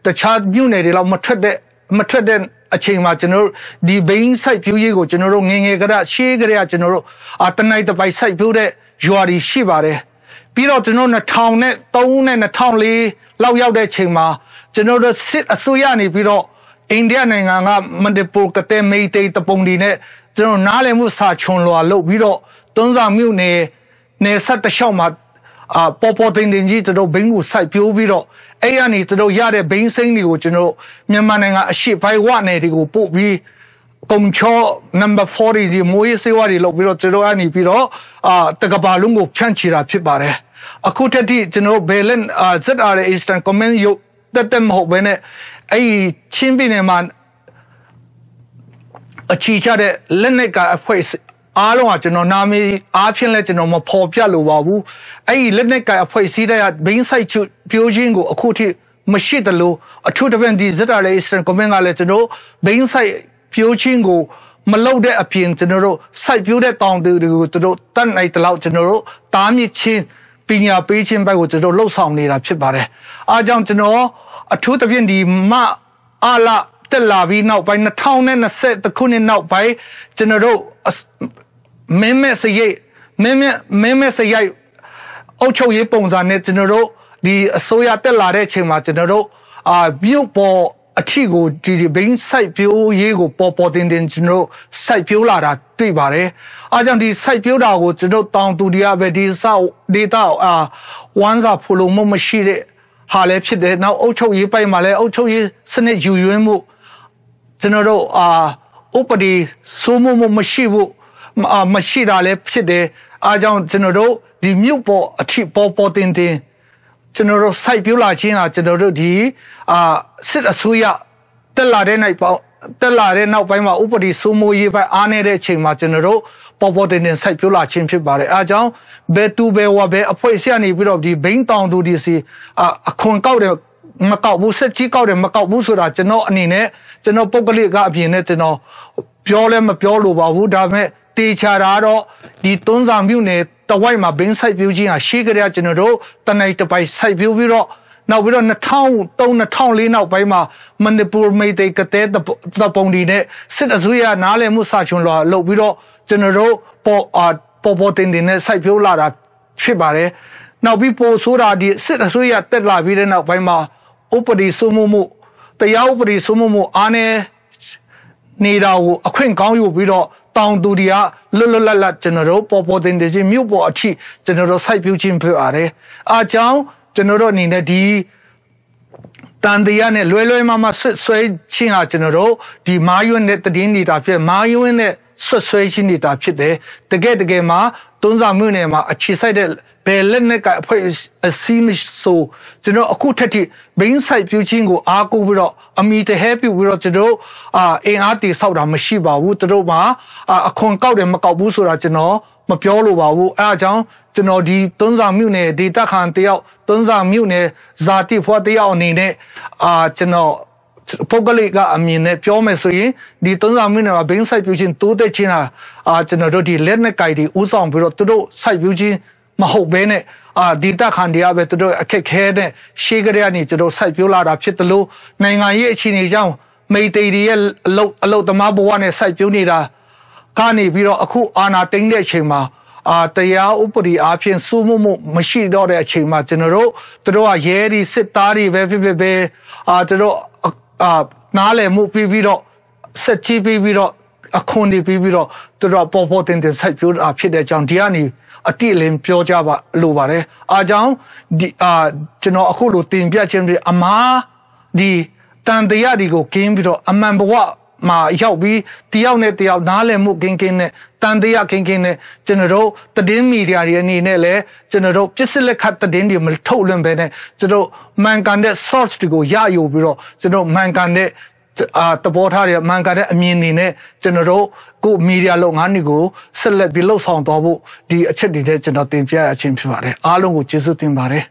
တခြားမြို့နယ်တွေလောက်မထွက်တဲ့အချိန်မှာကျွန်တော်တို့ဒီဘိန်းဆိုင်ပြူးရေးကိုကျွန်တော်တို့ငယ်ကလေးရှေးကလေးကကျွန်တော်တို့တနိုက်တစ်ပိုက်ဆိုင်ပြူးတဲ့ရွာတွေရှိပါတယ်ပြီးတော့ကျွန်တော်2003နဲ့2004လောက်ရောက်တဲ့ချိန်မှာကျွန်တော်တို့စစ်အစိုးရနေပြီးတော့အိန္ဒိယနိုင်ငံကမန္တပူကတဲ့မေတေတပုံဒီနဲ့ကျွန်တော်နားလည်မှုစာချွန်လွာလုပ်ပြီးတော့တွန်းဆောင်မြို့နယ်ဆက်တလျှောက်မှာပေါ်တင်ကြီးကျွန်တော်ဘိန်းကိုစိုက်ပြိုးပြီးတော့အဲ့ရနေကျွန်တော်ရတဲ့ဘိန်းစိမ့်တွေကိုကျွန်တော်မြန်မာနိုင်ငံအရှိပိုင်းဝနယ်တွေကိုပို့ပြီးကုံချောနံပါတ်40ဒီမိုးရေးစေဝါတွေလုပ်ပြီးတော့ကျွန်တော်အနေပြီးတော့တကဘာလုံးကိုဖြန့်ချီတာဖြစ်ပါတယ်အခုတည်းကျွန်တော်ဘယ်လန်ZR Eastern Comment ရုပ်တက်မဟုတ်ဘဲနဲ့အဲ့ချင်းပြည်နယ်မှာအချီချတဲ့လက်နက်ကအဖွဲ့အားလုံးကကျွန်တော်နာမည်အားဖြင့်လဲကျွန်တော်မဖော်ပြလိုပါဘူးအဲ့ဒီလက်နက်ကအဖွဲ့စည်းတဲ့ဘိန်းဆိုင်ပြိုးခြင်းကိုအခုထိမရှိတယ်လို့အထူးသဖြင့်ဒီZR Eastern Comment ကလည်းကျွန်တော်ဘိန်းဆိုင်ပြိုးခြင်းကိုမလုပ်တဲ့အပြင်ကျွန်တော်တို့စိုက်ပြိုးတဲ့တောင်တွေကိုကျွန်တော်တတ်နိုင်တဲ့လောက်ကျွန်တော်တို့တားမြစ်ခြင်းပညာပေးခြင်းဘက်ကိုကျွန်တော်လှုပ်ဆောင်နေတာဖြစ်ပါတယ်အားကြောင့်ကျွန်တော်အထူးသဖြင့်ဒီအာလတက်လာပြီးနောက်ပိုင်း2020ခုနှစ်နောက်ပိုင်းကျွန်တော်တို့မင်းမဲ့စရိတ်အုတ်ချုပ်ရေးပုံစံနဲ့ကျွန်တော်တို့ဒီအစိုးရတက်လာတဲ့အချိန်မှာကျွန်တော်တို့ပြုတ်ပေါ်အထီကိုဒီဘိန်းစိုက်ပြိုးရေးကိုပေါ်တင်ကျွန်တော်စိုက်ပြိုးလာတာတွေ့ပါတယ်အားကြောင့်ဒီစိုက်ပြိုးတာကိုကျွန်တော်တောင်သူတွေကပဲဒီစောက်ဒေတာဝမ်းစာဖူလုံမှုမရှိတဲ့ဟာလည်းဖြစ်တယ်နောက်အုတ်ချုပ်ရေးပိုင်းမှာလည်းအုတ်ချုပ်ရေးစနစ်ယူရင်းမှုကျွန်တော်တို့ဥပဒေစိုးမိုးမှုမရှိဘူးမရှိတာလည်းဖြစ်တယ်အားကြောင့်ကျွန်တော်တို့ဒီမြို့ပေါ်အထီပေါ်တင်ကျွန်တော်တို့စိုက်ပြိုးလာခြင်းဟာကျွန်တော်တို့ဒီစစ်အစိုးရတက်လာတဲ့နောက်ပိုင်းမှာဥပဒေစိုးမိုးရေးပိုင်းအားနည်းတဲ့အချိန်မှာကျွန်တော်တို့ပေါ်တင်စိုက်ပြိုးလာခြင်းဖြစ်ပါတယ်အားကြောင့်ဘယ်သူဘယ်ဝါဘယ်အဖွဲ့အစည်းကနေပြီးတော့ဒီဘိန်းတောင်သူဒီစီအခွန်ကောက်တယ်မကောက်ဘူးစက်ကြီးကောက်တယ်မကောက်ဘူးဆိုတာကျွန်တော်အနေနဲ့ကျွန်တော်ပုဂ္ဂလိကအပြင်နဲ့ကျွန်တော်ပြောလဲမပြောလို့ပါဘူးဒါပေမဲ့တေချာတာတော့ဒီတွန်းဆောင်မြို့နယ်တဝိုက်မှာဘင်းဆိုင်ပြူးခြင်းဟာရှိကြရကျွန်တော်တို့တနိုင်တပိုင်ဆိုင်ပြူးပြီးတော့ နောက်ပြီးတော့2003-2004နောက်ပိုင်းမှာမဏိပူမိတ်ကတဲ့တပုံဒီနဲ့စစ်အစိုးရနားလည်မှုစာချုပ်လာလုပ်ပြီးတော့ကျွန်တော်တို့ပေါ်တင်နဲ့စိုက်ပျိုးလာတာဖြစ်ပါတယ်နောက်ပြီးပို့ဆိုတာဒီစစ်အစိုးရတက်လာပြီးတဲ့နောက်ပိုင်းမှာဥပဒေစိုးမိုးမှုတရားဥပဒေစိုးမိုးမှုအားနည်းနေတာကိုအခွင့်ကောင်းယူပြီးတော့တောင်သူတွေကလွတ်လွတ်လပ်လပ်ကျွန်တော်တို့ပေါ်တင်ချင်းမြို့ပေါ်အထိကျွန်တော်တို့စိုက်ပျိုးခြင်းဖြစ်ပါတယ်အားကြောင့်ကျွန်တော်တို့အနေနဲ့ဒီတန်တရားနဲ့လွယ်မဆွဲချင်းဟာကျွန်တော်တို့ဒီမာယွန်းနဲ့တည်နေတာဖြစ်မာယွန်းနဲ့ဆွဲချင်းနေတာဖြစ်တယ်တကယ်မှာတွန်းစာမြို့နယ်မှာအခြေစိုက်တဲ့ဘယ်လက်နဲ့ကအဖွဲ့အစည်းမဆိုကျွန်တော်အခုထက်ထိဘင်းဆိုင်ပြူချင်းကိုအားကိုးပြီးတော့အမိတဟဲပြူပြီးတော့ကျွန်တော်အင်အားတည်ဆောက်တာမရှိပါဘူးသူတို့မှာအခွန်ကောက်တယ်မကောက်ဘူးဆိုတာကျွန်တော်မပြောလို့ပါဘူးအဲအကြောင်းကျွန်တော်ဒီတွန်းစာမြို့နယ်ဒေတာခန်တယောက်တွန်းစာမြို့နယ်ဇာတိဖွားတယောက်အနေနဲ့ကျွန်တော်ပုဂ္ဂလိကအမြင်နဲ့ပြောမယ်ဆိုရင်ဒီတွန်းစာမြို့နယ်မှာဘင်းဆိုင်ပြူချင်းတိုးတက်ခြင်းဟာကျွန်တော်တို့ဒီလက်နဲ့ကိုက်တွေဥဆောင်ပြီးတော့သူတို့စိုက်ပြူချင်းမဟုတ်ဘဲနဲ့ဒီတက်ခန်တရားပဲသူတို့အခက်ခဲတဲ့ရှေးကလေးကနေကျွန်တော်စိုက်ပျိုးလာတာဖြစ်တယ်လို့နိုင်ငံရေးအခြေအနေကြောင့်မိတ်တီတွေရဲ့အလုတ်သမားဘဝနဲ့စိုက်ပျိုးနေတာကနေပြီးတော့အခုအာဏာသိမ်းတဲ့အချိန်မှာတရားဥပဒေအဖြစ်စိုးမိုးမှုမရှိတော့တဲ့အချိန်မှာကျွန်တော်တို့သူတို့ကရဲတွေစစ်သားတွေပဲဖြစ်သူတို့နားလည်မှုပြီးတော့ဆက်ချပြီးတော့အခွန်တွေပြီးတော့သူတို့ပေါ်တင်စိုက်ပျိုးတာဖြစ်တဲ့အကြောင်းဒီကနေအတိအလင်းပြောကြပါလို့ပါတယ်အားကြောင့်ဒီကျွန်တော်အခုလိုတင်ပြခြင်းတွေအမားဒီတန်တရားတွေကိုကင်းပြီးတော့အမှန်ဘဝမှာရောက်ပြီးတယောက်နဲ့တယောက်နားလည်မှုကင်းနဲ့တန်တရားကင်းနဲ့ကျွန်တော်တို့သတင်းမီဒီယာတွေအနေနဲ့လည်းကျွန်တော်တို့ပြစ်စစ်လက်ခတ်သတင်းတွေမထုတ်လွှင့်ပဲနဲ့ကျွန်တော်မှန်ကန်တဲ့ source တွေကိုရယူပြီးတော့ကျွန်တော်မှန်ကန်တဲ့တပေါ်ထားတဲ့မှန်ကန်တဲ့အမြင်တွေနဲ့ကျွန်တော်တို့ကိုမီဒီယာလုပ်ငန်းတွေကိုဆက်လက်ပြီးလှုပ်ဆောင်သွားဖို့ဒီအချက်တွေနဲ့ကျွန်တော်တင်ပြရခြင်းဖြစ်ပါတယ်အားလုံးကိုကျေးဇူးတင်ပါတယ်